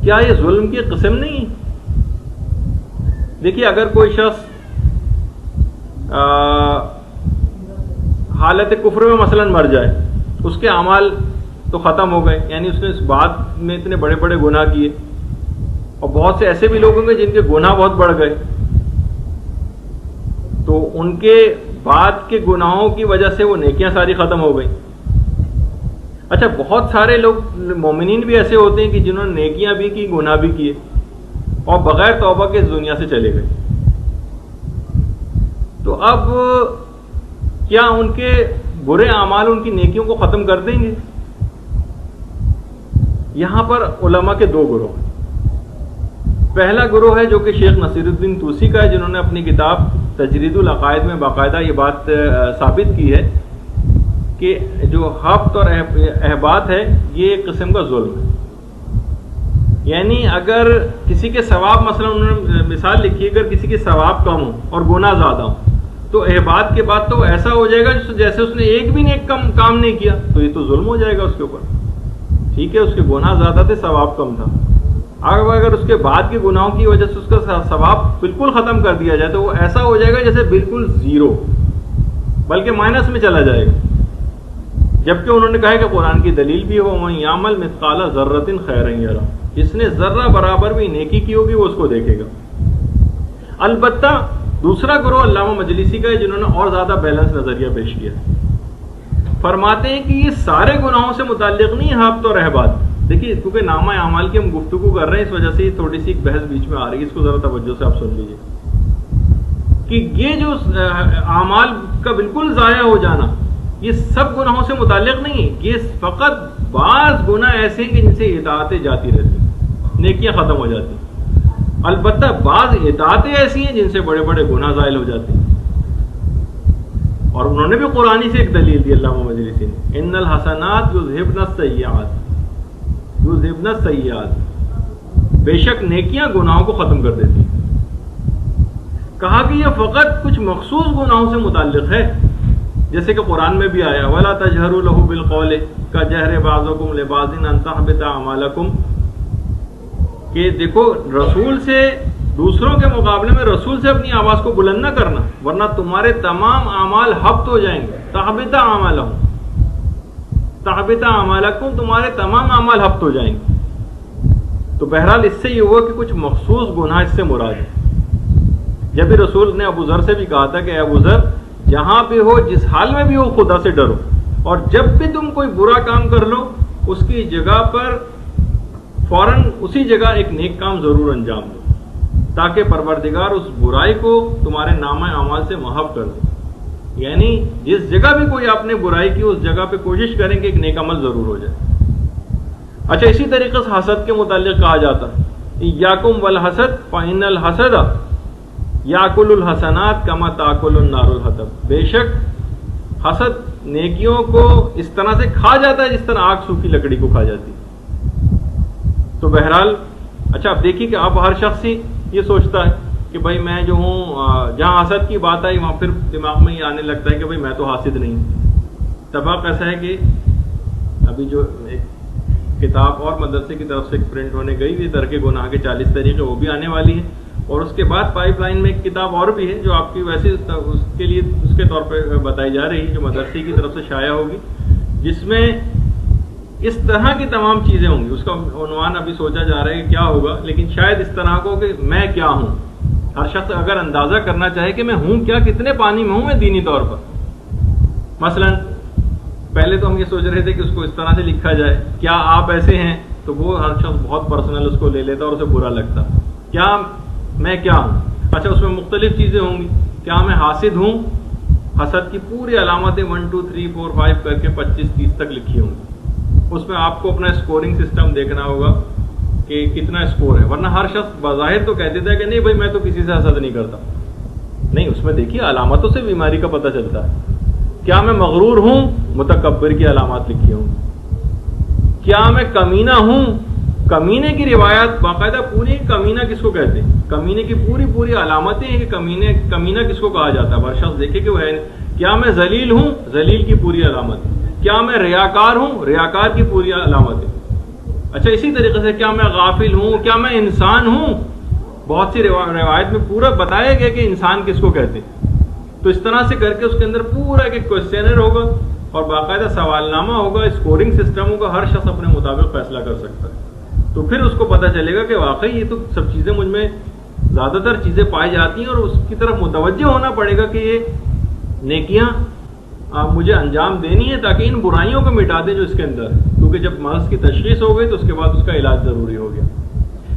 کیا یہ ظلم کی قسم نہیں؟ دیکھیے اگر کوئی شخص حالت کفر میں مثلا مر جائے, اس کے اعمال تو ختم ہو گئے, یعنی اس نے اس بات میں اتنے بڑے بڑے گناہ کیے, اور بہت سے ایسے بھی لوگ ہوں گے جن کے گناہ بہت بڑھ گئے, تو ان کے بعد کے گناہوں کی وجہ سے وہ نیکیاں ساری ختم ہو گئیں. اچھا بہت سارے لوگ مومنین بھی ایسے ہوتے ہیں کہ جنہوں نے نیکیاں بھی کی, گناہ بھی کیے, اور بغیر توبہ کے اس دنیا سے چلے گئے. تو اب کیا ان کے برے اعمال ان کی نیکیوں کو ختم کر دیں گے؟ یہاں پر علماء کے دو گروہ ہیں. پہلا گروہ ہے جو کہ شیخ نصیر الدین توسی کا ہے, جنہوں نے اپنی کتاب تجرید العقائد میں باقاعدہ یہ بات ثابت کی ہے کہ جو ہفت اور احباط ہے یہ ایک قسم کا ظلم ہے. یعنی اگر کسی کے ثواب مثلا انہوں نے مثال لکھی ہے, اگر کسی کے ثواب کم ہو اور گناہ زیادہ ہو تو احباط کے بعد تو ایسا ہو جائے گا جیسے اس نے ایک بھی نیک کام نہیں کیا, تو یہ تو ظلم ہو جائے گا اس کے اوپر. ٹھیک ہے اس کے گناہ زیادہ تھے, ثواب کم تھا, اگر اس کے بعد کے گناہوں کی وجہ سے اس کا ثواب بالکل ختم کر دیا جائے تو وہ ایسا ہو جائے گا جیسے بالکل زیرو, بلکہ مائنس میں چلا جائے گا. جبکہ انہوں نے کہا کہ قرآن کی دلیل بھی ہو, وَمَن يَعْمَلْ مِثْقَالَ ذَرَّةٍ خَيْرًا يَرَهُ, جس نے ذرہ برابر بھی نیکی کی ہوگی وہ اس کو دیکھے گا. البتہ دوسرا گروہ علامہ مجلسی کا ہے جنہوں نے اور زیادہ بیلنس نظریہ پیش کیا. فرماتے ہیں کہ یہ سارے گناہوں سے متعلق نہیں ہفت اور احباط. دیکھیے کیونکہ نامہ اعمال کی ہم گفتگو کر رہے ہیں اس وجہ سے تھوڑی سی ایک بحث بیچ میں آ رہی ہے, اس کو ذرا توجہ سے آپ سن لیجیے کہ یہ جو اعمال کا بالکل ضائع ہو جانا یہ سب گناہوں سے متعلق نہیں ہے. یہ فقط بعض گناہ ایسے ہیں کہ جن سے اطاعتیں جاتی رہتی ہیں. نیکیاں ختم ہو جاتی ہیں. البتہ بعض اطاعتیں ایسی ہیں جن سے بڑے بڑے گناہ زائل ہو جاتے ہیں. اور انہوں نے بھی قرآنی سے ایک دلیل دی علامہ مجلسی نے، ان الحسنات یذہبن السیئات، یذہبن السیئات، بے شک نیکیاں گناہوں کو ختم کر دیتی ہیں. کہا کہ یہ فقط کچھ مخصوص گناہوں سے متعلق ہے، جیسے کہ قرآن میں بھی آیا وَلَا تَجْهَرُوا لَهُ بِالْقَوْلِ كَجَهْرِ بَعْضِكُمْ لِبَعْضٍ أَن تَحْبِطَ أَعْمَالُكُمْ، کہ دیکھو رسول سے، دوسروں کے مقابلے میں رسول سے اپنی آواز کو بلند نہ کرنا ورنہ تمہارے تمام اعمال حبط ہو جائیں گے. تحبط اعمالهم، تحبط اعمالکم، تمہارے تمام اعمال حبط ہو جائیں گے. تو بہرحال اس سے یہ ہوا کہ کچھ مخصوص گناہ اس سے مراد ہے. جب بھی رسول نے ابو ذر سے بھی کہا تھا کہ اے ابو ذر، جہاں پہ ہو، جس حال میں بھی ہو، خدا سے ڈرو، اور جب بھی تم کوئی برا کام کر لو اس کی جگہ پر فوراً اسی جگہ ایک نیک کام ضرور انجام دو تاکہ پروردگار اس برائی کو تمہارے نامہ اعمال سے محو کر دے. یعنی جس جگہ بھی کوئی آپ نے برائی کی اس جگہ پہ کوشش کریں کہ ایک نیک عمل ضرور ہو جائے. اچھا، اسی طریقے سے حسد کے متعلق کہا جاتا ہے ایاکم والحسد فإن الحسد یاکل الحسنات کما تاکل النار الحطب، بے شک حسد نیکیوں کو اس طرح سے کھا جاتا ہے جس طرح آگ سوکھی لکڑی کو کھا جاتی. تو بہرحال اچھا اب دیکھیے کہ اب ہر شخص ہی یہ سوچتا ہے کہ بھائی میں جو ہوں، جہاں حسد کی بات آئی وہاں پھر دماغ میں یہ آنے لگتا ہے کہ بھائی میں تو حاسد نہیں ہوں. طبق ایسا ہے کہ ابھی جو ایک کتاب اور مدرسے کی طرف سے پرنٹ ہونے گئی ہوئی ترک گناہ کے 40 طریقے، وہ بھی آنے والی ہے. اور اس کے بعد پائپ لائن میں ایک کتاب اور بھی ہے جو آپ کی ویسے اس کے لیے اس کے طور پہ بتائی جا رہی ہے، جو مدرسے کی طرف سے شائع ہوگی، جس میں اس طرح کی تمام چیزیں ہوں گی. اس کا عنوان ابھی سوچا جا رہا ہے کہ کیا ہوگا، لیکن شاید اس طرح کو کہ میں کیا ہوں. ہر شخص اگر اندازہ کرنا چاہے کہ میں ہوں کیا، کتنے پانی میں ہوں میں دینی طور پر. مثلا پہلے تو ہم یہ سوچ رہے تھے کہ اس کو اس طرح سے لکھا جائے کیا آپ ایسے ہیں، تو وہ ہر شخص بہت پرسنل اس کو لے لیتا اور اسے برا لگتا. کیا میں کیا ہوں؟ اچھا، اس میں مختلف چیزیں ہوں گی. کیا میں حاسد ہوں؟ حسد کی پوری علامتیں 1 2 3 4 5 کر کے 25 30 تک لکھی ہوں گی. اس میں آپ کو اپنا اسکورنگ سسٹم دیکھنا ہوگا کہ کتنا اسکور ہے، ورنہ ہر شخص بظاہر تو کہہ دیتا ہے کہ نہیں بھائی میں تو کسی سے حسد نہیں کرتا. نہیں، اس میں دیکھیے علامتوں سے بیماری کا پتہ چلتا ہے. کیا میں مغرور ہوں؟ متکبر کی علامات لکھی ہوں. کیا میں کمینہ ہوں؟ کمینے کی روایت باقاعدہ پوری، کمینہ کس کو کہتے ہیں، کمینے کی پوری علامتیں ہیں کہ کمینہ کس کو کہا جاتا ہے. ہر شخص دیکھے کہ وہ ہے. کیا میں ذلیل ہوں؟ ذلیل کی پوری علامت. کیا میں ریاکار ہوں؟ ریاکار کی پوری علامت ہے. اچھا، اسی طریقے سے کیا میں غافل ہوں؟ کیا میں انسان ہوں؟ بہت سی روایت میں پورا بتایا گیا کہ انسان کس کو کہتے ہیں. تو اس طرح سے کر کے اس کے اندر پورا ایک کوشچنر ہوگا اور باقاعدہ سوال نامہ ہوگا، اسکورنگ سسٹم ہوگا. ہر شخص اپنے مطابق فیصلہ کر سکتا ہے. تو پھر اس کو پتہ چلے گا کہ واقعی یہ تو سب چیزیں مجھ میں زیادہ تر چیزیں پائی جاتی ہیں اور اس کی طرف متوجہ ہونا پڑے گا کہ یہ نیکیاں مجھے انجام دینی ہے تاکہ ان برائیوں کو مٹا دیں جو اس کے اندر ہے. کیونکہ جب مرض کی تشخیص ہو گئی تو اس کے بعد اس کا علاج ضروری ہو گیا.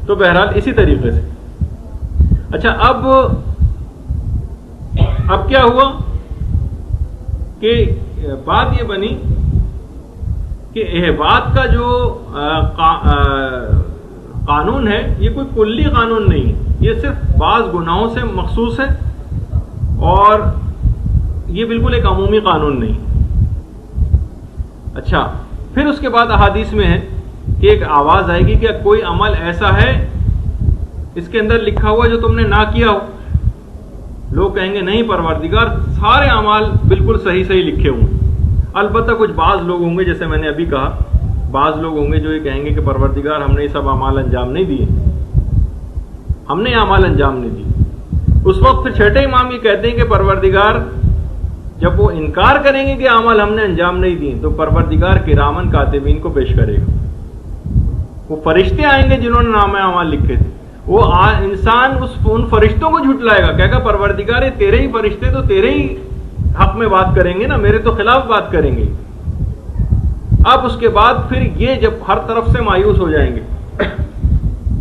تو بہرحال اسی طریقے سے اچھا اب کیا ہوا کہ بات یہ بنی کہ احباط کا جو قانون ہے یہ کوئی کلی قانون نہیں ہے، یہ صرف بعض گناہوں سے مخصوص ہے اور یہ بالکل ایک عمومی قانون نہیں. اچھا، پھر اس کے بعد احادیث میں ہے کہ ایک آواز آئے گی کہ کوئی عمل ایسا ہے اس کے اندر لکھا ہوا جو تم نے نہ کیا ہو. لوگ کہیں گے نہیں پروردگار سارے اعمال بالکل صحیح لکھے ہوئے. البتہ کچھ بعض لوگ ہوں گے، جیسے میں نے ابھی کہا، بعض لوگ ہوں گے جو یہ کہیں گے کہ پروردگار ہم نے یہ سب اعمال انجام نہیں دیے، ہم نے یہ اعمال انجام نہیں دیے. اس وقت پھر چھٹے امام یہ کہتے ہیں کہ پروردگار جب وہ انکار کریں گے کہ اعمال ہم نے انجام نہیں دیے تو پروردگار کرامن کاتبین کو پیش کرے گا. وہ فرشتے آئیں گے جنہوں نے نامہ اعمال لکھے تھے، وہ انسان ان فرشتوں کو جھٹلائے گا، کہے گا پروردگار تیرے ہی فرشتے تو تیرے ہی حق میں بات کریں گے نا، میرے تو خلاف بات کریں گے. اب اس کے بعد پھر یہ جب ہر طرف سے مایوس ہو جائیں گے،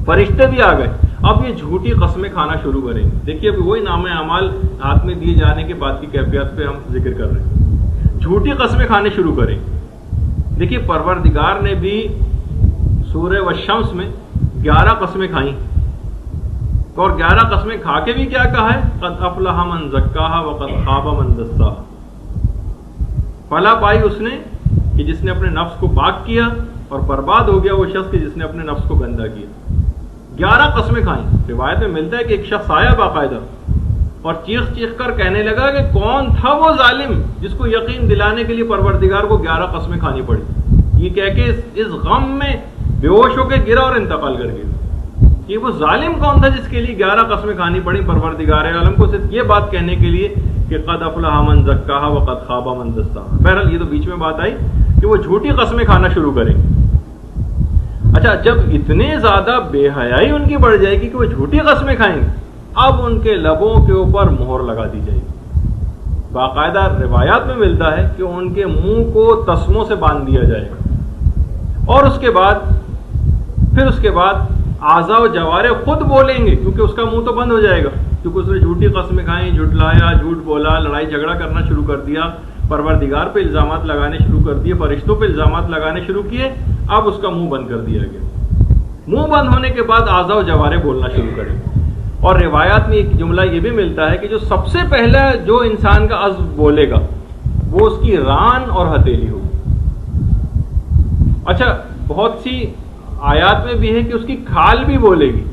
فرشتے بھی آ گئے، اب یہ جھوٹی قسمیں کھانا شروع کریں گے. دیکھیے ابھی وہی نامہ اعمال ہاتھ میں دیے جانے کے بعد کی کیفیت پہ ہم ذکر کر رہے ہیں. جھوٹی قسمیں کھانے شروع کریں. دیکھیے پروردگار نے بھی سورہ والشمس میں 11 قسمیں کھائیں، اور 11 قسمیں کھا کے بھی کیا کہا ہے؟ قد افلح من زکاہا وقد خاب من دساہا، فلاح پائی اس نے کہ جس نے اپنے نفس کو پاک کیا، اور برباد ہو گیا وہ شخص کہ جس نے اپنے نفس کو گندا کیا۔ 11 قسمیں کھائیں۔ روایت میں ملتا ہے کہ ایک شخص آیا باقاعدہ اور چیخ چیخ کر کہنے لگا کہ کون تھا وہ ظالم جس کو یقین دلانے کے لیے پروردگار کو 11 قسمیں کھانی پڑی۔ یہ کہہ کے اس غم میں بے ہوش ہو کے گرا اور انتقال کر گیا کہ وہ ظالم کون تھا جس کے لیے 11 قسمیں کھانی پڑی پروردگار عالم کو، صرف یہ بات کہنے کے لیے کہ قد افلح من زکاہا وقد خاب من دساہا۔ بہرحال یہ تو بیچ میں بات آئی کہ وہ جھوٹی قسمیں کھانا شروع کریں۔ اچھا، جب اتنے زیادہ بے حیائی ان کی بڑھ جائے گی کہ وہ جھوٹی قسمیں کھائیں گے، اب ان کے لبوں کے اوپر مہر لگا دی جائے گی۔ باقاعدہ روایات میں ملتا ہے کہ ان کے منہ کو تسموں سے باندھ دیا جائے گا، اور اس کے بعد اعضاء و جوارح خود بولیں گے، کیونکہ اس کا منہ تو بند ہو جائے گا، کیونکہ اس نے جھوٹی قسمیں کھائیں، جھٹلایا، جھوٹ بولا، لڑائی جھگڑا کرنا شروع کر دیا، پروردگار پہ الزامات لگانے شروع کر دیے، فرشتوں پہ الزامات لگانے شروع کیے۔ اب اس کا منہ بند کر دیا گیا۔ منہ بند ہونے کے بعد اعضاء و جوارح بولنا شروع کریں۔ اور روایات میں ایک جملہ یہ بھی ملتا ہے کہ جو سب سے پہلا جو انسان کا عضو بولے گا وہ اس کی ران اور ہتھیلی ہوگی۔ اچھا، بہت سی آیات میں بھی ہے کہ اس کی کھال بھی بولے گی۔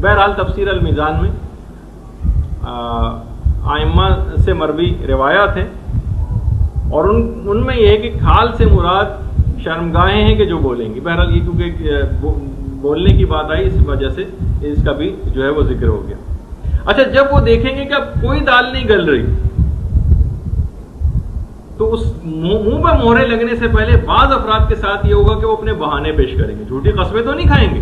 بہرحال تفسیر المیزان میں ائمہ سے مروی روایات ہیں، اور ان میں یہ ہے کہ کھال سے مراد شرمگاہیں ہیں کہ جو بولیں گی۔ بہرحال یہ کیونکہ بولنے کی بات آئی اس وجہ سے اس کا بھی جو ہے وہ ذکر ہو گیا۔ اچھا، جب وہ دیکھیں گے کہ اب کوئی دال نہیں گل رہی تو اس منہ پہ مہرے لگنے سے پہلے بعض افراد کے ساتھ یہ ہوگا کہ وہ اپنے بہانے پیش کریں گے۔ جھوٹی قسمیں تو نہیں کھائیں گے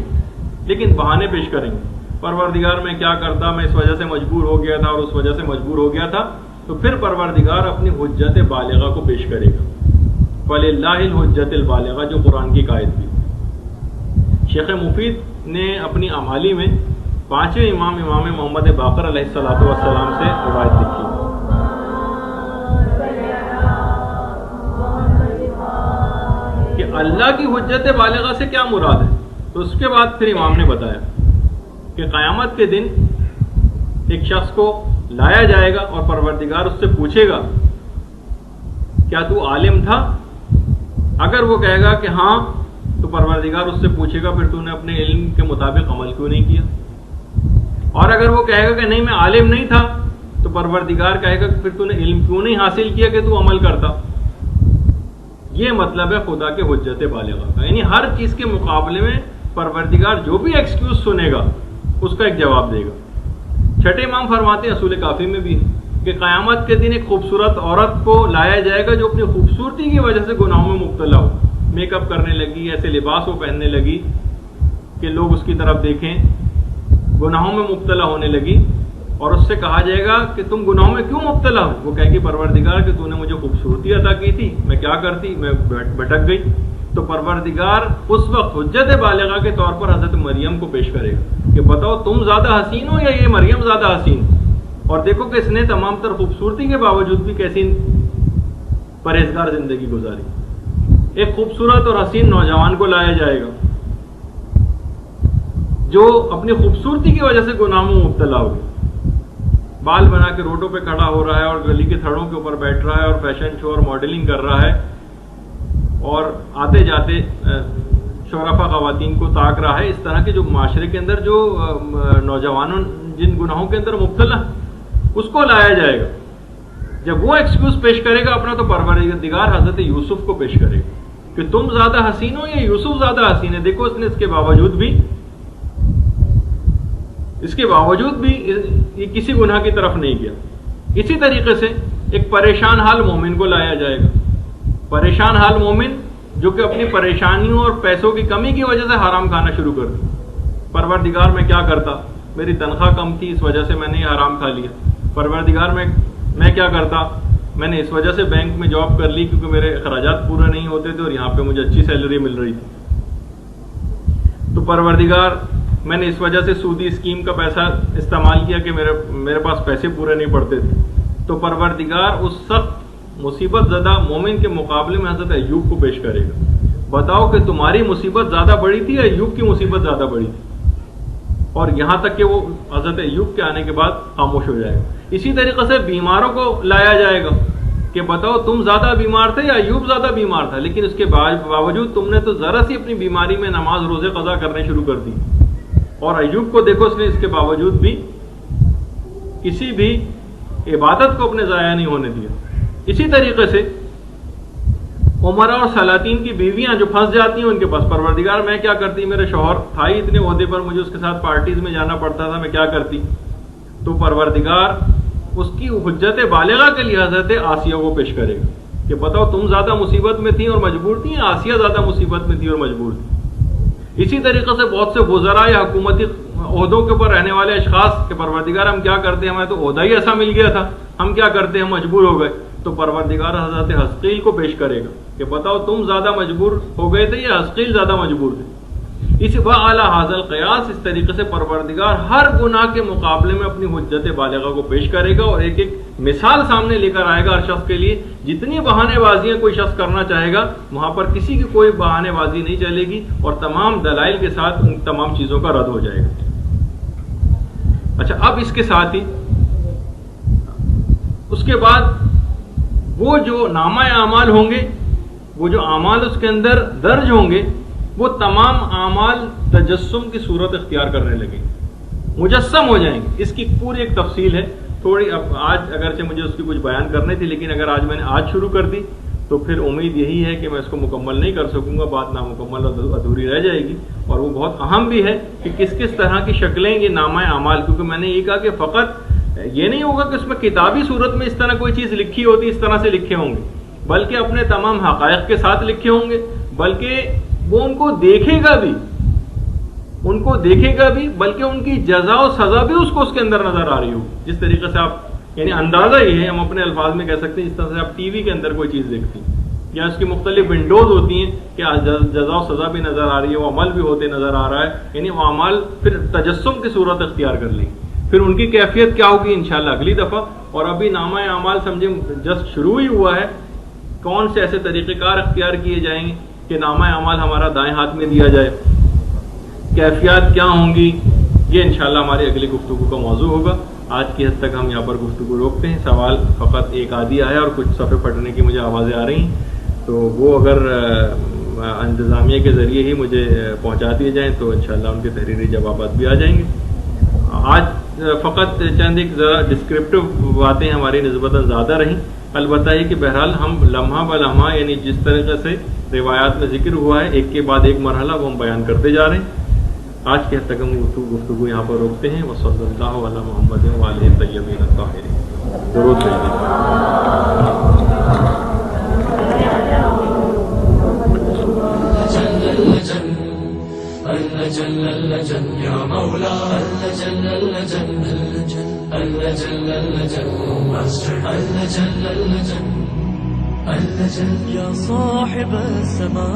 لیکن بہانے پیش کریں گے۔ پروردگار میں کیا کرتا، میں اس وجہ سے مجبور ہو گیا تھا اور اس وجہ سے مجبور ہو گیا تھا، تو پھر پروردگار اپنی حجت بالغہ کو پیش کرے گا۔ فَلِلَّهِ الْحُجَّةُ الْبَالِغَةُ جو قرآن کی قائد بھی۔ شیخ مفید نے اپنی اعمالی میں 5ویں امام محمد باقر علیہ السلام سے روایت لکھی کہ اللہ کی حجت بالغہ سے کیا مراد ہے، تو اس کے بعد پھر امام نے بتایا کہ قیامت کے دن ایک شخص کو لایا جائے گا اور پروردگار اس سے پوچھے گا کیا تو عالم تھا؟ اگر وہ کہے گا کہ ہاں تو پروردگار اس سے پوچھے گا پھر تو نے اپنے علم کے مطابق عمل کیوں نہیں کیا؟ اور اگر وہ کہے گا کہ نہیں میں عالم نہیں تھا تو پروردگار کہے گا کہ پھر تو نے علم کیوں نہیں حاصل کیا کہ تو عمل کرتا؟ یہ مطلب ہے خدا کے حجت بالغہ کا، یعنی ہر چیز کے مقابلے میں پروردگار جو بھی ایکسکیوز سنے گا اس کا ایک جواب دے گا۔ چھٹے امام فرماتے ہیں اصول کافی میں بھی کہ قیامت کے دن ایک خوبصورت عورت کو لایا جائے گا جو اپنی خوبصورتی کی وجہ سے گناہوں میں مبتلا ہو، میک اپ کرنے لگی، ایسے لباس وہ پہننے لگی کہ لوگ اس کی طرف دیکھیں، گناہوں میں مبتلا ہونے لگی، اور اس سے کہا جائے گا کہ تم گناہوں میں کیوں مبتلا ہو؟ وہ کہے گی پروردگار کہ تو نے مجھے خوبصورتی عطا کی تھی، میں کیا کرتی، میں بھٹک گئی۔ تو پروردگار اس وقت حجت بالغہ کے طور پر حضرت مریم کو پیش کرے گا کہ بتاؤ تم زیادہ حسین ہو یا یہ مریم زیادہ حسین؟ اور دیکھو کہ اس نے تمام تر خوبصورتی کے باوجود بھی کیسی پرہیزگار زندگی گزاری۔ ایک خوبصورت اور حسین نوجوان کو لایا جائے گا جو اپنی خوبصورتی کی وجہ سے گناہوں میں مبتلا ہو گیا، بال بنا کے روڈوں پہ کھڑا ہو رہا ہے اور گلی کے تھڑوں کے اوپر بیٹھ رہا ہے اور فیشن شو اور ماڈلنگ کر رہا ہے، اور آتے جاتے شرفا خواتین کو تاک رہا ہے۔ اس طرح کے جو معاشرے کے اندر جو نوجوانوں جن گناہوں کے اندر مبتلا اس کو لایا جائے گا۔ جب وہ ایکسکیوز پیش کرے گا اپنا تو پروردگار حضرت یوسف کو پیش کرے گا کہ تم زیادہ حسین ہو یا یوسف زیادہ حسین ہے؟ دیکھو اس نے اس کے باوجود بھی یہ کسی گناہ کی طرف نہیں گیا۔ اسی طریقے سے ایک پریشان حال مومن کو لایا جائے گا۔ پریشان حال مومن جو کہ اپنی پریشانیوں اور پیسوں کی کمی کی وجہ سے حرام کھانا شروع کر دی۔ پروردگار میں کیا کرتا، میری تنخواہ کم تھی اس وجہ سے میں نے یہ حرام کھا لیا۔ پروردگار میں کیا کرتا، میں نے اس وجہ سے بینک میں جاب کر لی کیونکہ میرے اخراجات پورے نہیں ہوتے تھے اور یہاں پہ مجھے اچھی سیلری مل رہی تھی۔ تو پروردگار میں نے اس وجہ سے سودی اسکیم کا پیسہ استعمال کیا کہ میرے پاس پیسے پورے نہیں پڑتے تھے۔ تو پروردگار اس سخت مصیبت زدہ مومن کے مقابلے میں حضرت ایوب کو پیش کرے گا۔ بتاؤ کہ تمہاری مصیبت زیادہ بڑی تھی یا ایوب کی مصیبت زیادہ بڑی تھی؟ اور یہاں تک کہ وہ حضرت ایوب کے آنے کے بعد خاموش ہو جائے گا. اسی طریقے سے بیماروں کو لایا جائے گا کہ بتاؤ تم زیادہ بیمار تھے یا ایوب زیادہ بیمار تھا، لیکن اس کے باوجود تم نے تو ذرا سی اپنی بیماری میں نماز روزے قضا کرنے شروع کر دی. اور ایوب کو دیکھو، اس نے اس کے باوجود بھی کسی بھی عبادت کو اپنے ضائع نہیں ہونے دیا. اسی طریقے سے عمراء اور سلاطین کی بیویاں جو پھنس جاتی ہیں ان کے پاس، پروردگار میں کیا کرتی، میرے شوہر تھا ہی اتنے عہدے پر، مجھے اس کے ساتھ پارٹیز میں جانا پڑتا تھا، میں کیا کرتی؟ تو پروردگار اس کی حجت بالغہ کے لیے حضرت آسیہ کو پیش کرے گا کہ بتاؤ تم زیادہ مصیبت میں تھی اور مجبور تھی یا آسیہ زیادہ مصیبت میں تھی اور مجبور تھی؟ اسی طریقے سے بہت سے وزراء یا حکومتی عہدوں کے اوپر رہنے والے اشخاص کہ پروردگار ہم کیا کرتے ہیں، ہمیں تو عہدہ ہی ایسا مل گیا تھا، ہم کیا کرتے ہیں، مجبور ہو گئے. تو پروردگار حضرت حزقیل کو پیش کرے گا کہ بتاؤ تم زیادہ مجبور ہو گئے تھے یا حزقیل زیادہ مجبور تھے. اس وعلی ھذا القیاس، اس طریقے سے پروردگار ہر گناہ کے مقابلے میں اپنی حجت بالغہ کو پیش کرے گا اور ایک ایک مثال سامنے لے کر آئے گا ہر شخص کے لیے. جتنی بہانے بازیاں کوئی شخص کرنا چاہے گا وہاں پر کسی کی کوئی بہانے بازی نہیں چلے گی اور تمام دلائل کے ساتھ ان تمام چیزوں کا رد ہو جائے گا. اچھا، اب اس کے ساتھ ہی اس کے بعد وہ جو نامہ اعمال ہوں گے، وہ جو اعمال اس کے اندر درج ہوں گے، وہ تمام اعمال تجسم کی صورت اختیار کرنے لگیں گے، مجسم ہو جائیں گے. اس کی پوری ایک تفصیل ہے تھوڑی. اب آج اگرچہ مجھے اس کی کچھ بیان کرنی تھی، لیکن اگر آج میں نے شروع کر دی تو پھر امید یہی ہے کہ میں اس کو مکمل نہیں کر سکوں گا، بات نامکمل ادھوری رہ جائے گی. اور وہ بہت اہم بھی ہے کہ کس کس طرح کی شکلیں یہ نامہ اعمال، کیونکہ میں نے یہ کہا کہ فقط یہ نہیں ہوگا کہ اس میں کتابی صورت میں اس طرح کوئی چیز لکھی ہوتی اس طرح سے لکھے ہوں گے، بلکہ اپنے تمام حقائق کے ساتھ لکھے ہوں گے، بلکہ وہ ان کو دیکھے گا بھی، بلکہ ان کی جزا و سزا بھی اس کو اس کے اندر نظر آ رہی ہوگی. جس طریقے سے آپ یعنی اندازہ یہ ہے، ہم اپنے الفاظ میں کہہ سکتے ہیں، جس طرح سے آپ ٹی وی کے اندر کوئی چیز دیکھتی ہیں یا اس کی مختلف ونڈوز ہوتی ہیں کہ جزا و سزا بھی نظر آ رہی ہے، وہ عمل بھی ہوتے نظر آ رہا ہے، یعنی وہ اعمال پھر تجسم کی صورت اختیار کر لیں گے. پھر ان کی کیفیت کیا ہوگی انشاءاللہ اگلی دفعہ. اور ابھی نامہ اعمال سمجھے جسٹ شروع ہی ہوا ہے. کون سے ایسے طریقہ کار اختیار کیے جائیں گے کہ نامہ اعمال ہمارا دائیں ہاتھ میں دیا جائے، کیفیات کیا ہوں گی، یہ انشاءاللہ ہماری اگلی گفتگو کا موضوع ہوگا. آج کی حد تک ہم یہاں پر گفتگو روکتے ہیں. سوال فقط ایک آدھی آیا اور کچھ صفحے پڑھنے کی مجھے آوازیں آ رہی ہیں، تو وہ اگر انتظامیہ کے ذریعے ہی مجھے پہنچا دیے جائیں تو انشاءاللہ ان کے تحریری جوابات بھی آ جائیں گے. آج فقط چند ایک ذرا ڈسکرپٹیو باتیں ہماری نسبتاً زیادہ رہیں. البتہ یہ کہ بہرحال ہم لمحہ بلمحہ یعنی جس طریقے سے روایات میں ذکر ہوا ہے ایک کے بعد ایک مرحلہ وہ ہم بیان کرتے جا رہے ہیں. آج کے حد تک ہم گفتگو یہاں پر روکتے ہیں. وصلی اللہ علی محمد وآلہ الطیبین الطاہرین. درود جل اللجن یا مولا اللجن اللجن اللجن اللجن اللجن اللجن اللجن یا صاحب السماء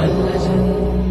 اللجن